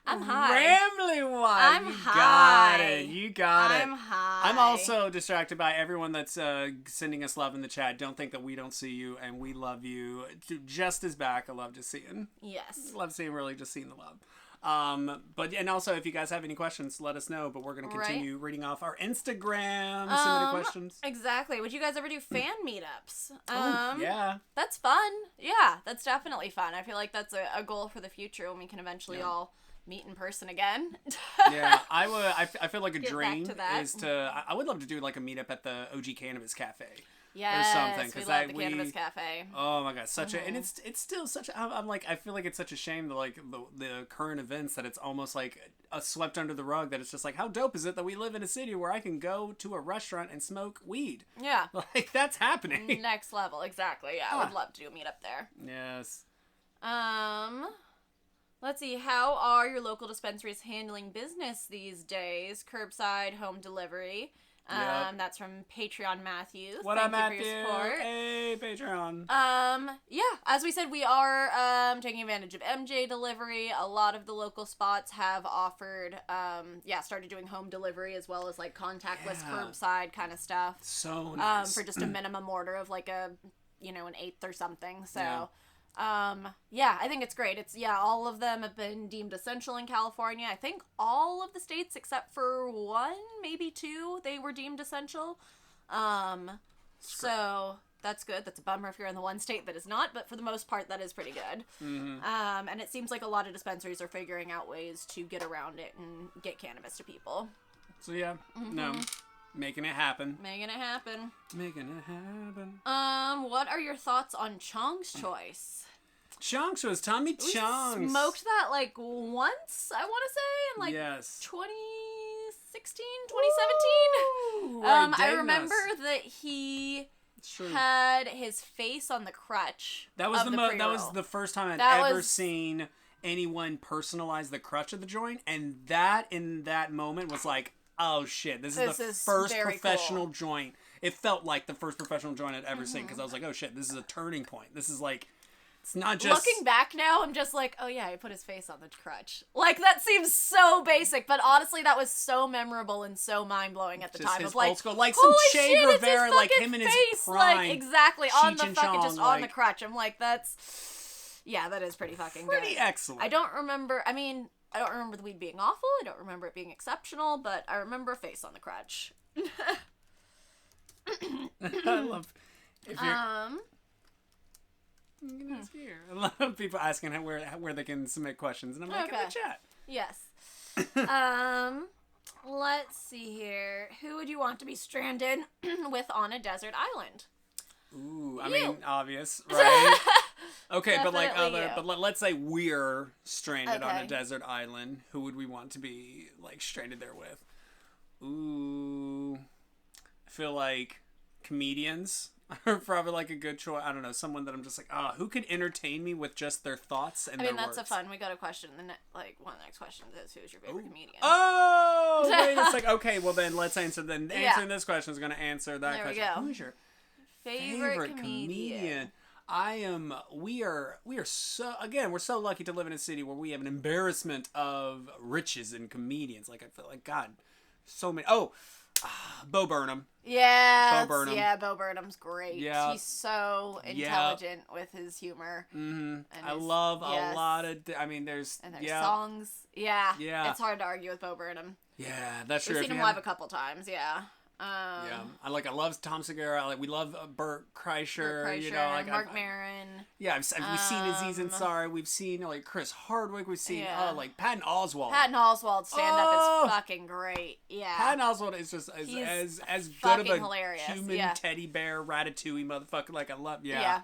I'm high. Rambly one. I'm You high. got it. You got it. I'm high. I'm also distracted by everyone that's sending us love in the chat. Don't think that we don't see you, and we love you just as back. I love just seeing. Yes. Love seeing, really just seeing the love. And also if you guys have any questions, let us know, but we're going to continue reading off our Instagram submitted questions. Exactly. Would you guys ever do fan meetups? Yeah. That's fun. Yeah, that's definitely fun. I feel like that's a goal for the future when we can eventually all meet in person again. Yeah, I feel like a Get dream back to that. is to, I would love to do like a meetup at the OG Cannabis Cafe. Yes, or something, we love the Cannabis Cafe. Oh my god, such a, and it's still such a, I'm like, I feel like it's such a shame that like the current events that it's almost like swept under the rug, that it's just like, how dope is it that we live in a city where I can go to a restaurant and smoke weed? Yeah. Like, that's happening. Next level, exactly. Yeah, I would love to do a meetup there. Yes. Let's see, how are your local dispensaries handling business these days? Curbside, home delivery. That's from Patreon Matthews. What Thank up, Matthew? you for your support. Hey, Patreon. Yeah, as we said, we are taking advantage of MJ delivery. A lot of the local spots have offered, started doing home delivery as well as like contactless curbside kind of stuff. So nice. For just a minimum order of like an eighth or something. So. I think it's great. All of them have been deemed essential in California. I think all of the states except for one, maybe two, they were deemed essential. So that's good. That's a bummer if you're in the one state that is not, but for the most part, that is pretty good. Mm-hmm. And it seems like a lot of dispensaries are figuring out ways to get around it and get cannabis to people. So no. Making it happen. Making it happen. Making it happen. What are your thoughts on Chong's choice? Chong's was Tommy Chong's. Smoked that like once, I want to say, in like 2016, 2017. I remember that he had his face on the crutch. That was that was the first time I'd ever seen anyone personalize the crutch of the joint, and that in that moment was like, oh shit, this is the first professional joint. It felt like the first professional joint I'd ever seen, because I was like, oh shit, this is a turning point. This is like, it's not just... Looking back now, I'm just like, oh yeah, he put his face on the crutch. Like, that seems so basic, but honestly, that was so memorable and so mind-blowing at the time. His of like, old school, like some Che Rivera, like him in his prime. Like, exactly, on the Cheech and fucking, Chong, just on the crutch. I'm like, that's... Yeah, that is pretty fucking good. Pretty excellent. I don't remember the weed being awful. I don't remember it being exceptional, but I remember a face on the crutch. I love... I love people asking where they can submit questions, and I'm like, in the chat. Yes. Let's see here. Who would you want to be stranded with on a desert island? Ooh, I mean, obvious, right? Okay, but like let's say we're stranded on a desert island. Who would we want to be like stranded there with? Ooh, I feel like comedians are probably like a good choice. I don't know, someone that I'm just like, who could entertain me with just their thoughts and their words. That's a fun. We got a question. One of the next questions is, who's your favorite comedian? Oh, wait a second. Okay, well then let's answer. Then answering this question is going to answer that question. There we go. Who's your favorite comedian? We are so, again, we're so lucky to live in a city where we have an embarrassment of riches and comedians. Like, I feel like, God, so many. Bo Burnham. Yeah. Bo Burnham. Yeah, Bo Burnham's great. Yeah. He's so intelligent with his humor. Mm-hmm. I love a lot of, there's songs. Yeah. Yeah. It's hard to argue with Bo Burnham. Yeah, that's true. We've seen him live a couple times, yeah. I love Tom Segura. We love Bert Kreischer. Mark Maron. Yeah, we've seen Aziz Ansari. We've seen like Chris Hardwick. We've seen like Patton Oswalt. Patton Oswalt's stand up is fucking great. Yeah, Patton Oswalt is just as good of a hilarious. Human teddy bear ratatouille motherfucker. Like, I love. Yeah,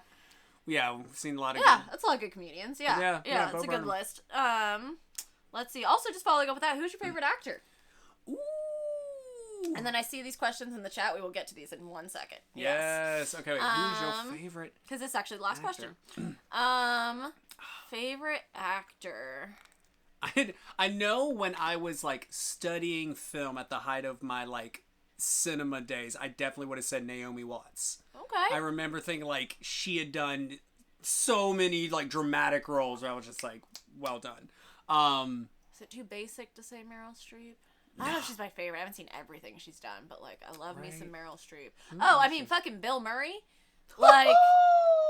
we've seen a lot of. Yeah, that's a lot of good comedians. Yeah, it's a good list. Let's see. Also, just following up with that, who's your favorite actor? Ooh. And then I see these questions in the chat. We will get to these in 1 second. Yes. Okay, wait. Who's your favorite? Because it's actually the last question. Favorite actor. I know when I was like studying film at the height of my like cinema days, I definitely would have said Naomi Watts. Okay. I remember thinking like she had done so many like dramatic roles where I was just like, well done. Is it too basic to say Meryl Streep? I don't know if she's my favorite. I haven't seen everything she's done, but, like, I love me some Meryl Streep. Fucking Bill Murray. Like,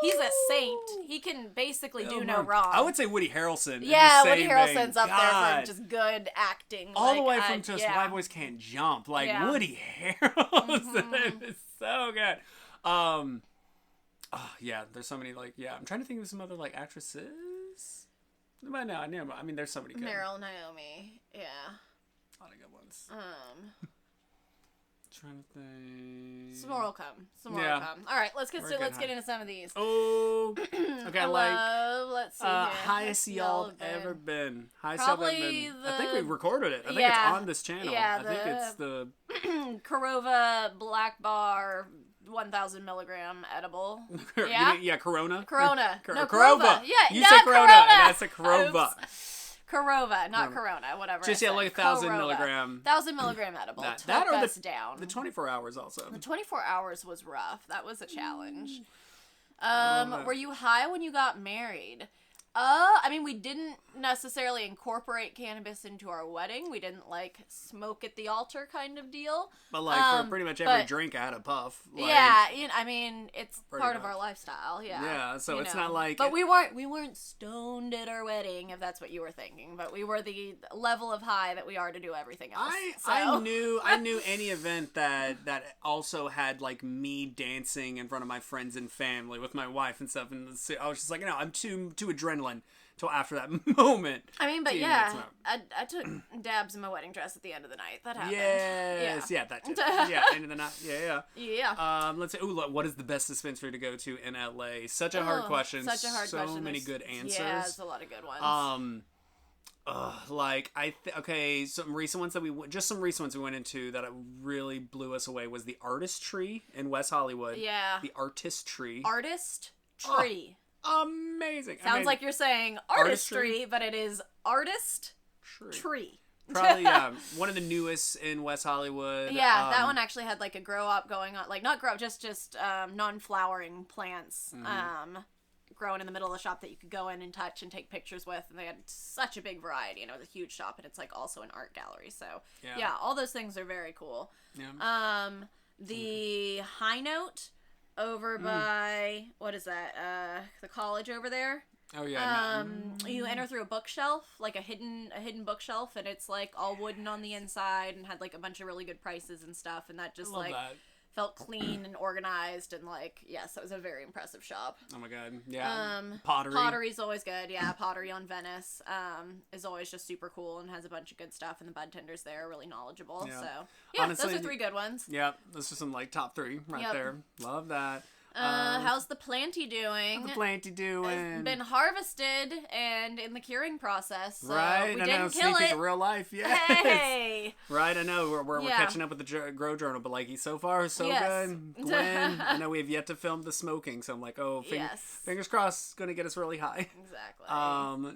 he's a saint. He can basically do no wrong. I would say Woody Harrelson. Yeah, Woody Harrelson's up there for just good acting. All the way from just White Boys Can't Jump. Like, Woody Harrelson is so good. There's so many, like, I'm trying to think of some other, like, actresses. But no, I mean, there's so many good. Meryl, Naomi, yeah. A lot of good ones. Trying to think. Some more will come. All right, let's get into some of these. Oh, okay. Let's see. Highest y'all ever been. I think we recorded it. I think it's on this channel. Yeah, I think it's the Corova Black Bar 1,000 milligram edible. Yeah, Corona. Corona. Corova. Yeah, you said Corona. That's a Corova. Corova, not Corona, whatever. Just like 1,000 milligram. 1,000 milligram edible. Took us down. The 24 hours also. The 24 hours was rough. That was a challenge. Were you high when you got married? I mean, we didn't necessarily incorporate cannabis into our wedding. We didn't, like, smoke at the altar kind of deal. But, like, for pretty much every drink, I had a puff. Like, I mean, it's part of our lifestyle, Yeah, so it's not like... But we weren't stoned at our wedding, if that's what you were thinking. But we were the level of high that we are to do everything else. I knew any event that also had, like, me dancing in front of my friends and family with my wife and stuff. And I was just like, no, I'm too adrenaline till after that moment. I mean, but I took dabs in my wedding dress at the end of the night. That happened. Yes, that too. End of the night. Yeah. Let's say, what is the best dispensary to go to in LA? Such a hard question. So many good answers. Yeah, there's a lot of good ones. Some recent ones we went into that really blew us away was the Artistry in West Hollywood. Yeah. The Artistry. Artistry. Amazing. Sounds like you're saying artistry, but it is artist tree. Probably, one of the newest in West Hollywood. Yeah, that one actually had, like, a grow-up going on. Like, not grow-up, just non-flowering plants growing in the middle of the shop that you could go in and touch and take pictures with. And they had such a big variety. You know, it was a huge shop, and it's, like, also an art gallery. So, yeah all those things are very cool. Yeah. The High Note over by, what is that, the college over there? Oh, yeah. You enter through a bookshelf, like a hidden bookshelf, and it's, like, all wooden on the inside and had, like, a bunch of really good prices and stuff, and that just, like, felt clean and organized, and, like, yes, it was a very impressive shop. Oh my god. Yeah. Pottery. Pottery's always good. Yeah, Pottery on Venice is always just super cool and has a bunch of good stuff, and the bud tenders there are really knowledgeable. Yeah. So, yeah, honestly, those are 3 good ones. Yeah, those are some, like, top 3 right there. Love that. How's the planty doing? It's been harvested and in the curing process. So right, we didn't kill sneak it. peek of real life. Yes. Hey. Right, I know we're catching up with the Grow Journal, but like so far so good. Glenn, I know we have yet to film the smoking, so I'm like, fingers crossed, gonna get us really high. Exactly.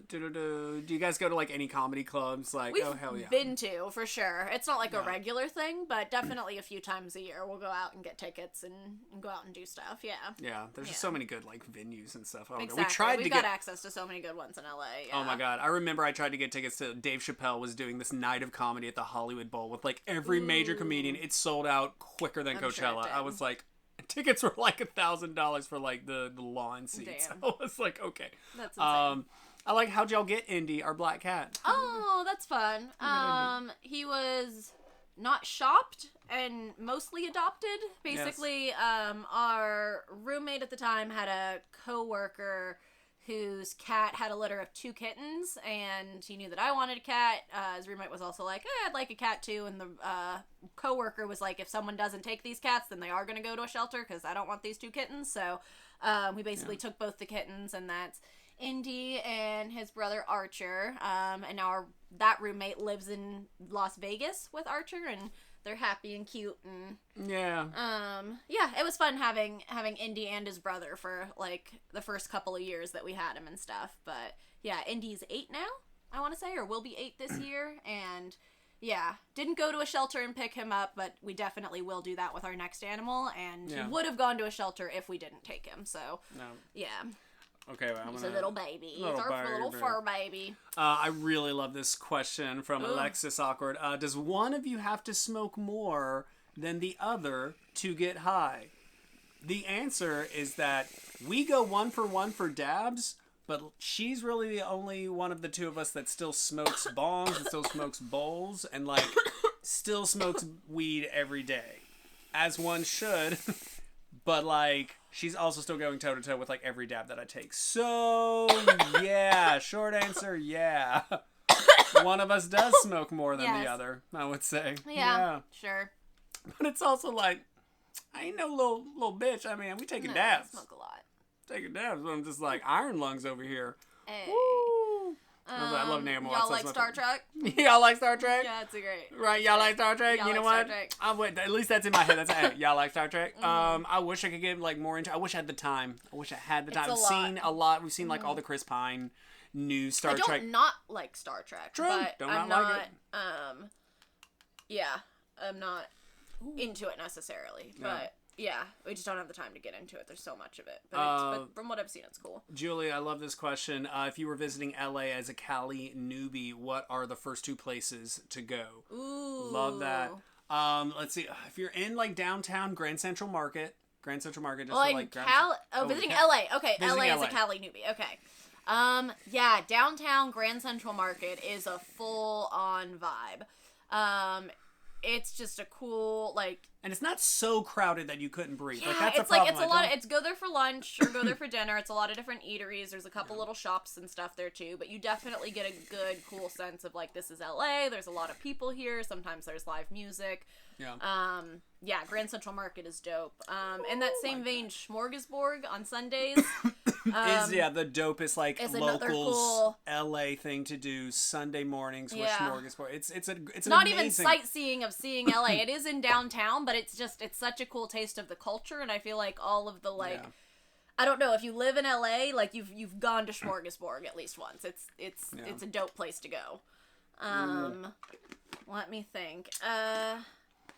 Do you guys go to, like, any comedy clubs? Like, We've hell yeah. been to, for sure. It's not like a regular thing, but definitely a few times a year we'll go out and get tickets and go out and do stuff. Yeah. Yeah, there's just so many good, like, venues and stuff. Exactly. We've got access to so many good ones in LA. Yeah. Oh my god, I remember I tried to get tickets to Dave Chappelle was doing this night of comedy at the Hollywood Bowl with, like, every major comedian. It sold out quicker than Coachella. Sure I was like, tickets were like $1,000 for, like, the lawn seats. Damn. I was like, okay. That's insane. I like, how'd y'all get Indy, our black cat? Oh, that's fun. He was not shopped and mostly adopted. Basically, our roommate at the time had a coworker whose cat had a litter of 2 kittens, and he knew that I wanted a cat. His roommate was also like, I'd like a cat too, and the coworker was like, if someone doesn't take these cats, then they are going to go to a shelter, because I don't want these 2 kittens. So we basically took both the kittens, and that's Indy and his brother Archer, and now that roommate lives in Las Vegas with Archer, and they're happy and cute, and it was fun having Indy and his brother for, like, the first couple of years that we had him and stuff. But yeah, Indy's 8 now, I want to say, or will be 8 this year, and didn't go to a shelter and pick him up, but we definitely will do that with our next animal, and he would have gone to a shelter if we didn't take him. So Okay, well, He's a little baby. He's Little our little baby. fur baby. I really love this question from Ooh. Alexis Awkward. Does one of you have to smoke more than the other to get high? The answer is that we go 1 for dabs, but she's really the only one of the two of us that still smokes bongs and still smokes bowls and, like, still smokes weed every day. As one should. But, like, she's also still going toe-to-toe with, like, every dab that I take. So, yeah. Short answer, yeah. One of us does smoke more than the other, I would say. Yeah, sure. But it's also like, I ain't no little bitch. I mean, we taking dabs. I smoke a lot. Taking dabs. But I'm just like, iron lungs over here. Hey. Woo! I love Namo. Y'all like Star Trek? Y'all like Star Trek? Yeah, it's a great. Right, y'all like Star Trek? Y'all You know like what? Star Trek. At least that's in my head. That's hey, y'all like Star Trek? I wish I could get like more into. I wish I had the time. I've seen a lot. We've seen like all the Chris Pine new Star Trek. I don't not like Star Trek. True. But Don't I'm not not. like it. Yeah, I'm not into it necessarily. Yeah. But yeah, we just don't have the time to get into it. There's so much of it. But from what I've seen, it's cool. Julie, I love this question. If you were visiting LA as a Cali newbie, what are the first 2 places to go? Ooh. Love that. Let's see. If you're in like downtown Grand Central Market, just Visiting Cal- LA. Okay, Visiting LA as LA. a Cali newbie. Okay. Yeah, downtown Grand Central Market is a full-on vibe. It's just a cool, like... And it's not so crowded that you couldn't breathe. Yeah, like, that's it's a problem. like, it's a lot of... It's go there for lunch or go there for dinner. It's a lot of different eateries. There's a couple little shops and stuff there, too. But you definitely get a good, cool sense of, like, this is LA. There's a lot of people here. Sometimes there's live music. Yeah. Yeah, Grand Central Market is dope. In that same vein, Smorgasburg on Sundays... is the dopest like is another locals cool- LA thing to do Sunday mornings with Yeah. Smorgasbord. It's an not amazing... even sightseeing of seeing LA. It is in downtown, but it's such a cool taste of the culture, and I feel like all of the like, I don't know if you live in LA, like you've gone to Smorgasburg at least once. It's a dope place to go. Let me think.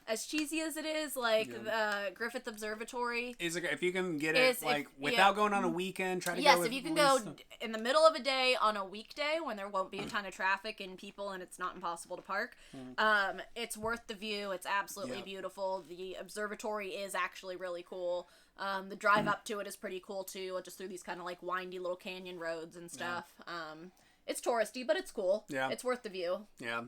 As cheesy as it is, like the Griffith Observatory. Is it, if you can get it without going on a weekend, try to go. Yes, with if you can go in the middle of a day on a weekday when there won't be a ton of traffic and people and it's not impossible to park, it's worth the view. It's absolutely beautiful. The observatory is actually really cool. The drive up to it is pretty cool too, just through these kind of like windy little canyon roads and stuff. It's touristy, but it's cool. Yeah. It's worth the view. Yeah.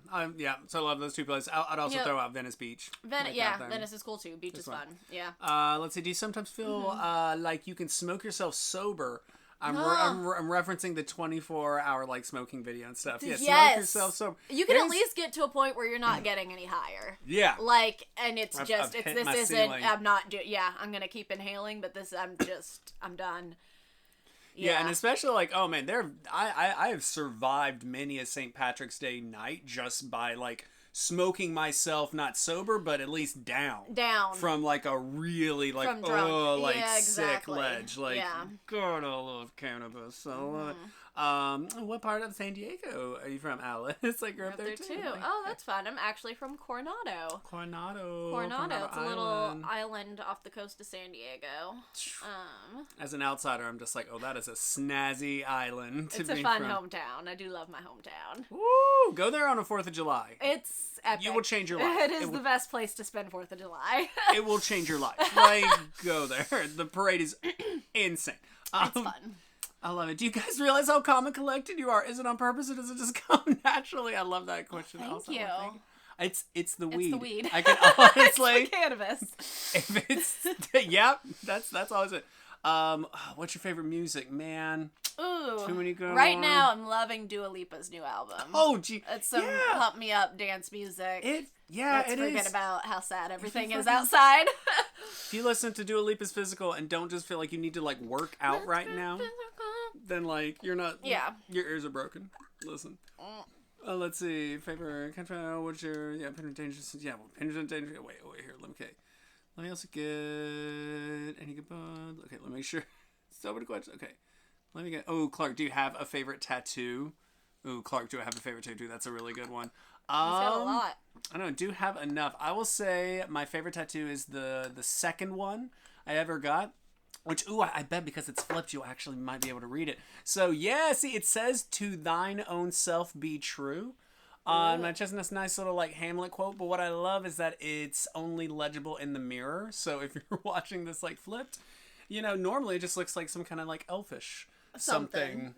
So I love those 2 places. I'd also throw out Venice Beach. Venice is cool too. Beach is fun. Yeah. Let's see. Do you sometimes feel like you can smoke yourself sober? I'm referencing the 24-hour like smoking video and stuff. Yeah, smoke yourself sober. You can at least get to a point where you're not getting any higher. Yeah. Like, and it's I've just, hit this my isn't, ceiling. I'm not doing, I'm gonna keep inhaling, but this, I'm done. Yeah, and especially like, oh man, I have survived many a St. Patrick's Day night just by like smoking myself, not sober, but at least down from like a really like sick ledge. Like, God, I love cannabis. I love it. What part of San Diego are you from, Alice? Like you're up there too. Like, that's fun. I'm actually from Coronado. Coronado. It's a little island off the coast of San Diego. As an outsider, I'm just like, oh, that is a snazzy island. It's a fun hometown. I do love my hometown. Woo! Go there on a 4th of July. It's epic. You will change your life. It is the best place to spend 4th of July. It will change your life. Like, go there. The parade is insane. It's fun. I love it. Do you guys realize how calm and collected you are? Is it on purpose or does it just come naturally? I love that question. Thank you. It's the weed. It's the weed. I can honestly. It's the cannabis. If it's that's always it. What's your favorite music, man? Ooh. Too many good Right ones. now, I'm loving Dua Lipa's new album. Oh, gee. It's some pump me up dance music. Let's forget about how sad everything is outside. If you listen to Dua Lipa's Physical and don't just feel like you need to like work out right now, then like you're not. Yeah. Your ears are broken. Listen. Let's see. Favorite country. What's your Penrith Dangerous? Yeah. Well, Penrith Dangerous. Wait. Here. Let me also get any good bud. Okay. Let me make sure. So many questions. Okay. Let me get. Oh, Clark. Do you have a favorite tattoo? Ooh, Clark. Do I have a favorite tattoo? That's a really good one. He's got a lot. I don't do have enough. I will say my favorite tattoo is the second one I ever got. Which, I bet because it's flipped, you actually might be able to read it. So, yeah, see, it says, to thine own self be true. It's just this nice little, like, Hamlet quote. But what I love is that it's only legible in the mirror. So if you're watching this, like, flipped, normally it just looks like some kind of, like, elfish something.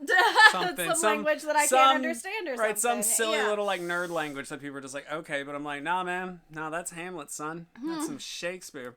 Some language that I can't understand or something. Right, some silly little, like, nerd language that people are just like, okay. But I'm like, nah, man. No, that's Hamlet, son. That's some Shakespeare.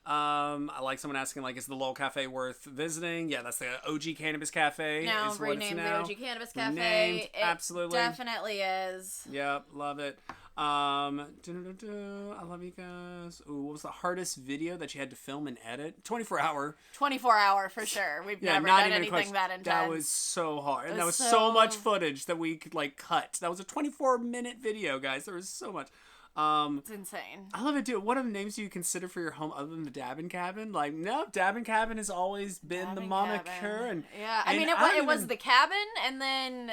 I like someone asking, like, is the Lowell Cafe worth visiting? Yeah, that's the OG Cannabis Cafe. Now renamed the OG Cannabis Cafe. Renamed, absolutely. Definitely is. Yep, love it. I love you guys. Ooh, what was the hardest video that you had to film and edit? 24 hour. 24 hour for sure. We've never done anything that intense. That was so hard. And that was so much footage that we could, like, cut. That was a 24-minute video, guys. There was so much. It's insane. I love it, dude. What other names do you consider for your home other than the Dabbin' Cabin? Like, no, Dabbin' Cabin has always been the moniker. And I mean, it was the cabin, and then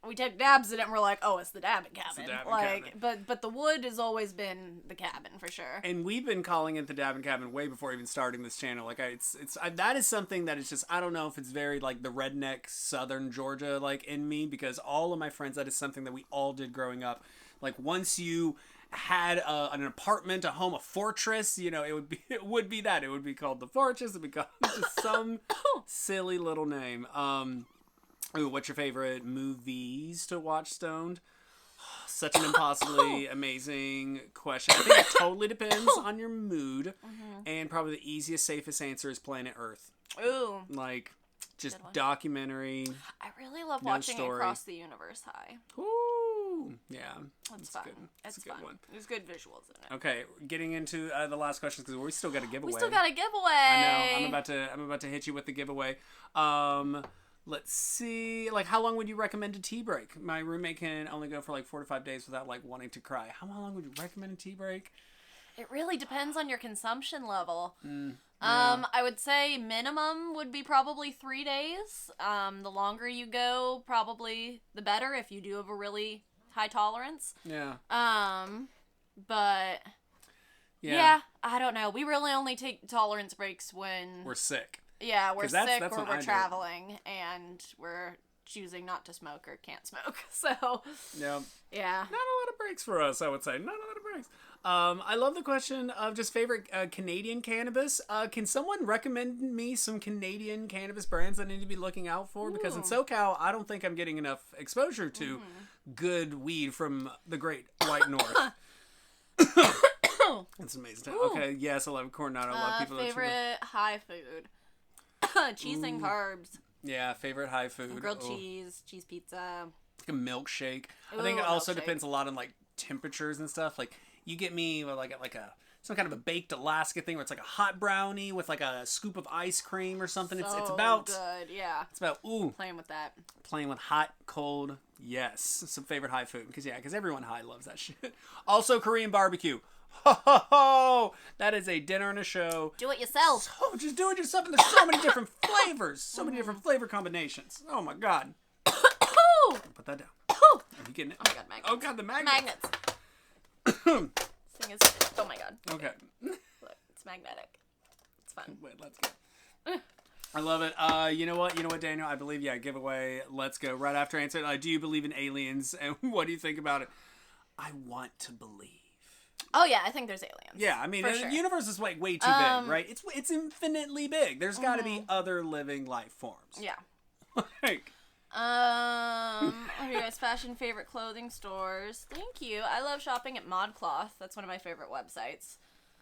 we took dabs in it, and we're like, oh, it's the Dabbin' Cabin. Cabin. But the wood has always been the cabin for sure. And we've been calling it the Dabbin' Cabin way before even starting this channel. Like, that is something that is just, I don't know if it's very, like, the redneck Southern Georgia, like, in me, because all of my friends, that is something that we all did growing up. Like, once you had an apartment, a home, a fortress, it would be that. It would be called the Fortress. It would be called just some silly little name. What's your favorite movies to watch stoned? Such an impossibly amazing question. I think it totally depends on your mood. And probably the easiest, safest answer is Planet Earth. Ooh. Like, just documentary. I really love watching Across the Universe High. Ooh. Yeah. That's fun. Good. It's a good one. There's good visuals in it. Okay, getting into the last questions because we still got a giveaway. We still got a giveaway. I know. I'm about to hit you with the giveaway. Let's see. Like, how long would you recommend a tea break? My roommate can only go for like 4 to 5 days without like wanting to cry. How long would you recommend a tea break? It really depends on your consumption level. Yeah. I would say minimum would be probably 3 days. The longer you go, probably the better if you do have a really high tolerance. Yeah. But yeah, I don't know. We really only take tolerance breaks when we're sick. Yeah, we're sick or we're traveling and we're choosing not to smoke or can't smoke. So yeah. Not a lot of breaks for us, I would say. Not a lot of breaks. I love the question of just favorite Canadian cannabis. Can someone recommend me some Canadian cannabis brands that I need to be looking out for? Because in SoCal, I don't think I'm getting enough exposure to good weed from the great white north. It's amazing. Okay, yes, I love Coronado. I love people favorite high food. Cheese and carbs. Yeah, favorite high food. Grilled cheese pizza. Like a milkshake. I think it also depends a lot on like temperatures and stuff. Like you get me with like some kind of a baked Alaska thing where it's like a hot brownie with like a scoop of ice cream or something. It's about good, yeah. It's about playing with that. Playing with hot, cold, yes. Some favorite high food because everyone high loves that shit. Also Korean barbecue. Ho ho ho! That is a dinner and a show. Do it yourself. So, just do it yourself, and there's so many different flavors, so many different flavor combinations. Oh my god! Put that down. Are you getting it? Oh my god, magnets! Oh god, the magnets! Thing is, oh my god. Okay. Look, it's magnetic. It's fun. Wait, let's go. I love it. You know what, Daniel? I believe giveaway. Let's go right after answer. Do you believe in aliens, and what do you think about it? I want to believe. Oh yeah, I think there's aliens. Yeah, I mean, the universe is way too big, right? It's infinitely big. There's got to be other living life forms. Yeah. Like. What are your guys' fashion favorite clothing stores? Thank you. I love shopping at ModCloth. That's one of my favorite websites.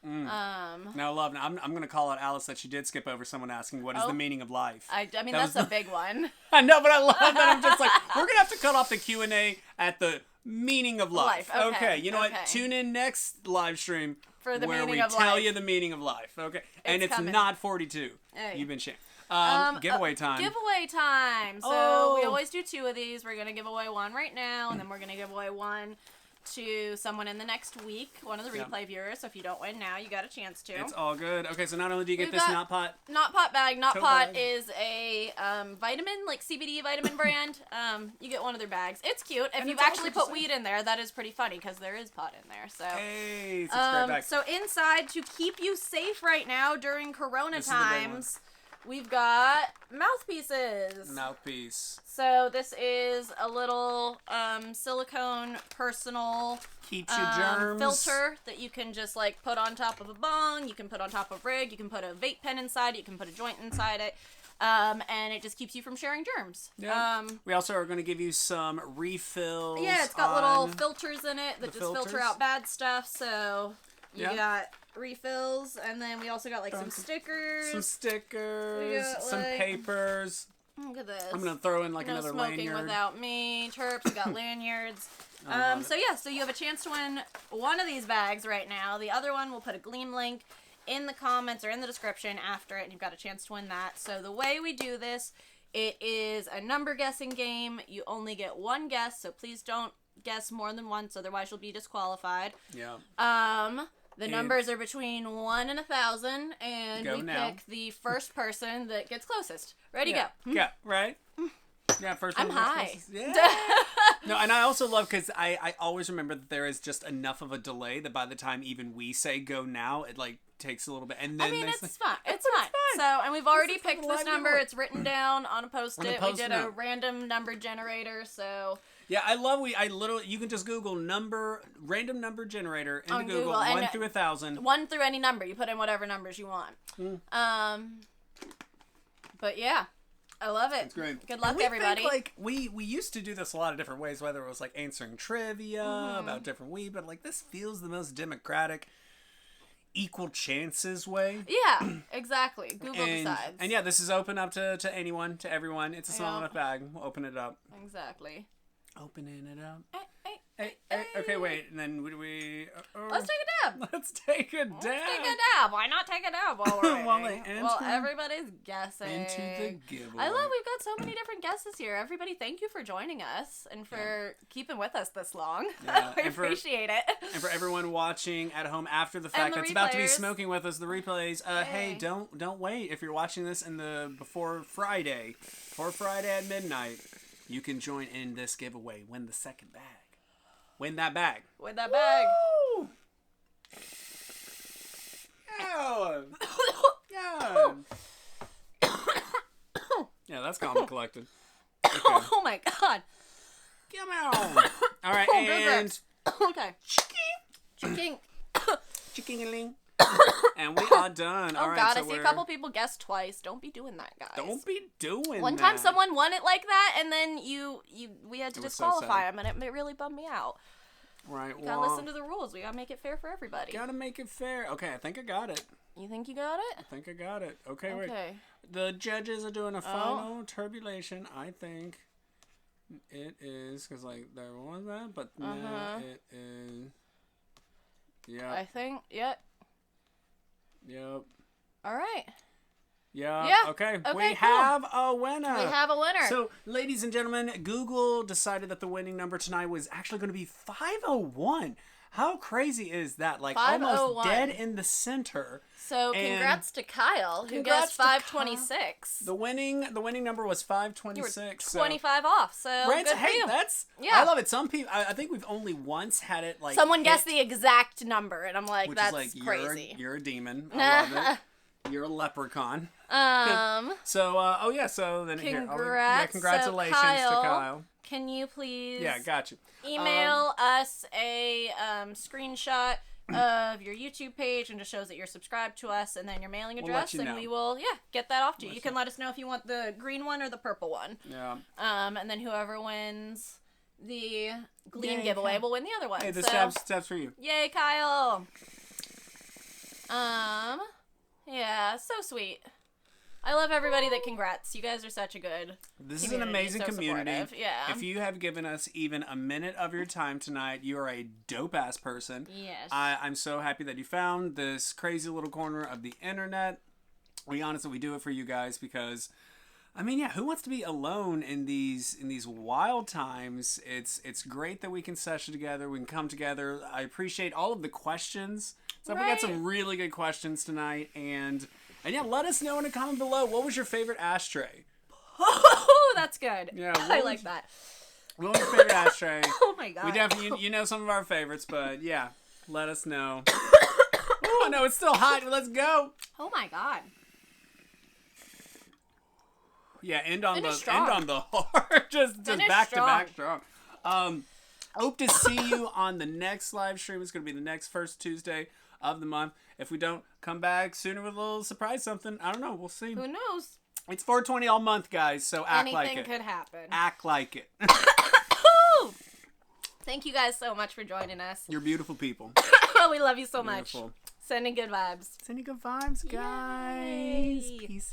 Now, love. Now, I'm going to call out Alice that she did skip over someone asking what is the meaning of life. I mean, that's a big one. I know, but I love that. I'm just like, we're going to have to cut off the Q&A at the meaning of life. Okay. You know what? Tune in next live stream for the where meaning we of tell life. you the meaning of life. Okay. And it's not 42. Hey. You've been shamed. Giveaway time. Giveaway time. So we always do 2 of these. We're going to give away one right now, and then we're going to give away one to someone in the next week, one of the replay viewers. So if you don't win now, you got a chance to. It's all good. Okay, so not only do you get this Not Pot bag. Not Pot is a vitamin, like CBD vitamin brand. You get one of their bags. It's cute. If you actually put weed in there, that is pretty funny because there is pot in there. So hey, subscribe back. So inside, to keep you safe right now during Corona times, we've got mouthpieces. Mouthpiece. So this is a little silicone personal keeps your germs. Filter that you can just like put on top of a bong. You can put on top of rig. You can put a vape pen inside it. You can put a joint inside it. And it just keeps you from sharing germs. Yeah. We also are going to give you some refills. Yeah, it's got little filters in it that just filter out bad stuff. So you got refills, and then we also got like some stickers. Some papers. Look at this. I'm going to throw in like another lanyard. No smoking without me. Terps, we got lanyards. So you have a chance to win one of these bags right now. The other one, we'll put a Gleam link in the comments or in the description after it, and you've got a chance to win that. So the way we do this, it is a number guessing game. You only get one guess, so please don't guess more than once, otherwise you'll be disqualified. Yeah. The numbers are between 1 and 1,000, and we pick the first person that gets closest. Ready, go. Yeah, right? Yeah, first one. I'm high. Yeah. No, and I also love, because I always remember that there is just enough of a delay that by the time even we say go now, it like takes a little bit. And then it's fine. It's fine. So, and we've already picked this number. It's written down on a Post-it. We did a random number generator, so... Yeah, I love you can just Google random number generator into Google 1 through 1,000. 1 through any number. You put in whatever numbers you want. But yeah, I love it. It's great. Good luck, everybody. Think, like, we used to do this a lot of different ways, whether it was like answering trivia about different but like this feels the most democratic, equal chances way. Yeah, exactly. Google decides. And yeah, this is open up to anyone, to everyone. It's a small enough bag. We'll open it up. Exactly. Opening it up. Hey. Okay, wait. And then we... Let's take a dab. Let's take a dab. Why not take a dab while we're waiting? While everybody's guessing. Into the giveaway. I love we've got so many different guesses here. Everybody, thank you for joining us and for keeping with us this long. Yeah. I appreciate it. And for everyone watching at home after the fact that's about to be smoking with us, the replays, hey, don't wait. If you're watching this before Friday at midnight, you can join in this giveaway. Win the second bag. Win that bag. Win that bag. Woo! Yeah. Yeah, that's calm and collected. Okay. Oh my god. Come on. All right, and... Okay. Chicking. Chicking-a-ling. And we are done. Oh, God, I see a couple people guess twice. Don't be doing that, guys. Don't be doing that. One time someone won it like that, and then we had to disqualify them, and it really bummed me out. Right. You gotta listen to the rules. We gotta make it fair for everybody. Gotta make it fair. Okay, I think I got it. You think you got it? I think I got it. Okay, wait. The judges are doing a final turbulation. I think it is, because, like, there was that, but now it is... Yeah. I think, Yep. All right. Yeah. Okay. We have a winner. So, ladies and gentlemen, Google decided that the winning number tonight was actually going to be 501. How crazy is that? Like, almost dead in the center. So, congrats to Kyle, who guessed 526. The winning number was 526. You were 25 off, so good for you. I love it. Some people, I think we've only once had it, like, someone guessed the exact number, and I'm like, that's crazy. You're a demon. I love it. You're a leprechaun. So then congratulations to Kyle. Can you please? Yeah, got you. Email us a screenshot of your YouTube page, and just shows that you're subscribed to us, and then your mailing address, and we will get that off to you. You can let us know if you want the green one or the purple one. Yeah. And then whoever wins the Gleam giveaway will win the other one. Hey, the steps for you. Yay, Kyle. Yeah, so sweet. I love everybody that congrats. You guys are such a good This is an amazing community. Yeah. If you have given us even a minute of your time tonight, you are a dope-ass person. Yes. I'm so happy that you found this crazy little corner of the internet. We honestly do it for you guys because, I mean, who wants to be alone in these wild times? It's great that we can session together. We can come together. I appreciate all of the questions. So we got some really good questions tonight, and let us know in a comment below, what was your favorite ashtray? Oh, that's good. Yeah, I like that. What was your favorite ashtray? Oh my god. We definitely, you know some of our favorites, but yeah, let us know. Oh no, it's still hot. Let's go. Oh my god. Yeah, end on Finish the strong. hard. just Finish back strong. to back strong. Hope to see you on the next live stream. It's going to be the next first Tuesday of the month. If we don't come back sooner with a little surprise something, I don't know. We'll see. Who knows? It's 420 all month, guys, so act like it. Anything could happen. Act like it. Thank you guys so much for joining us. You're beautiful people. We love you so Beautiful. much. Sending good vibes. Sending good vibes, guys. Yay. Peace.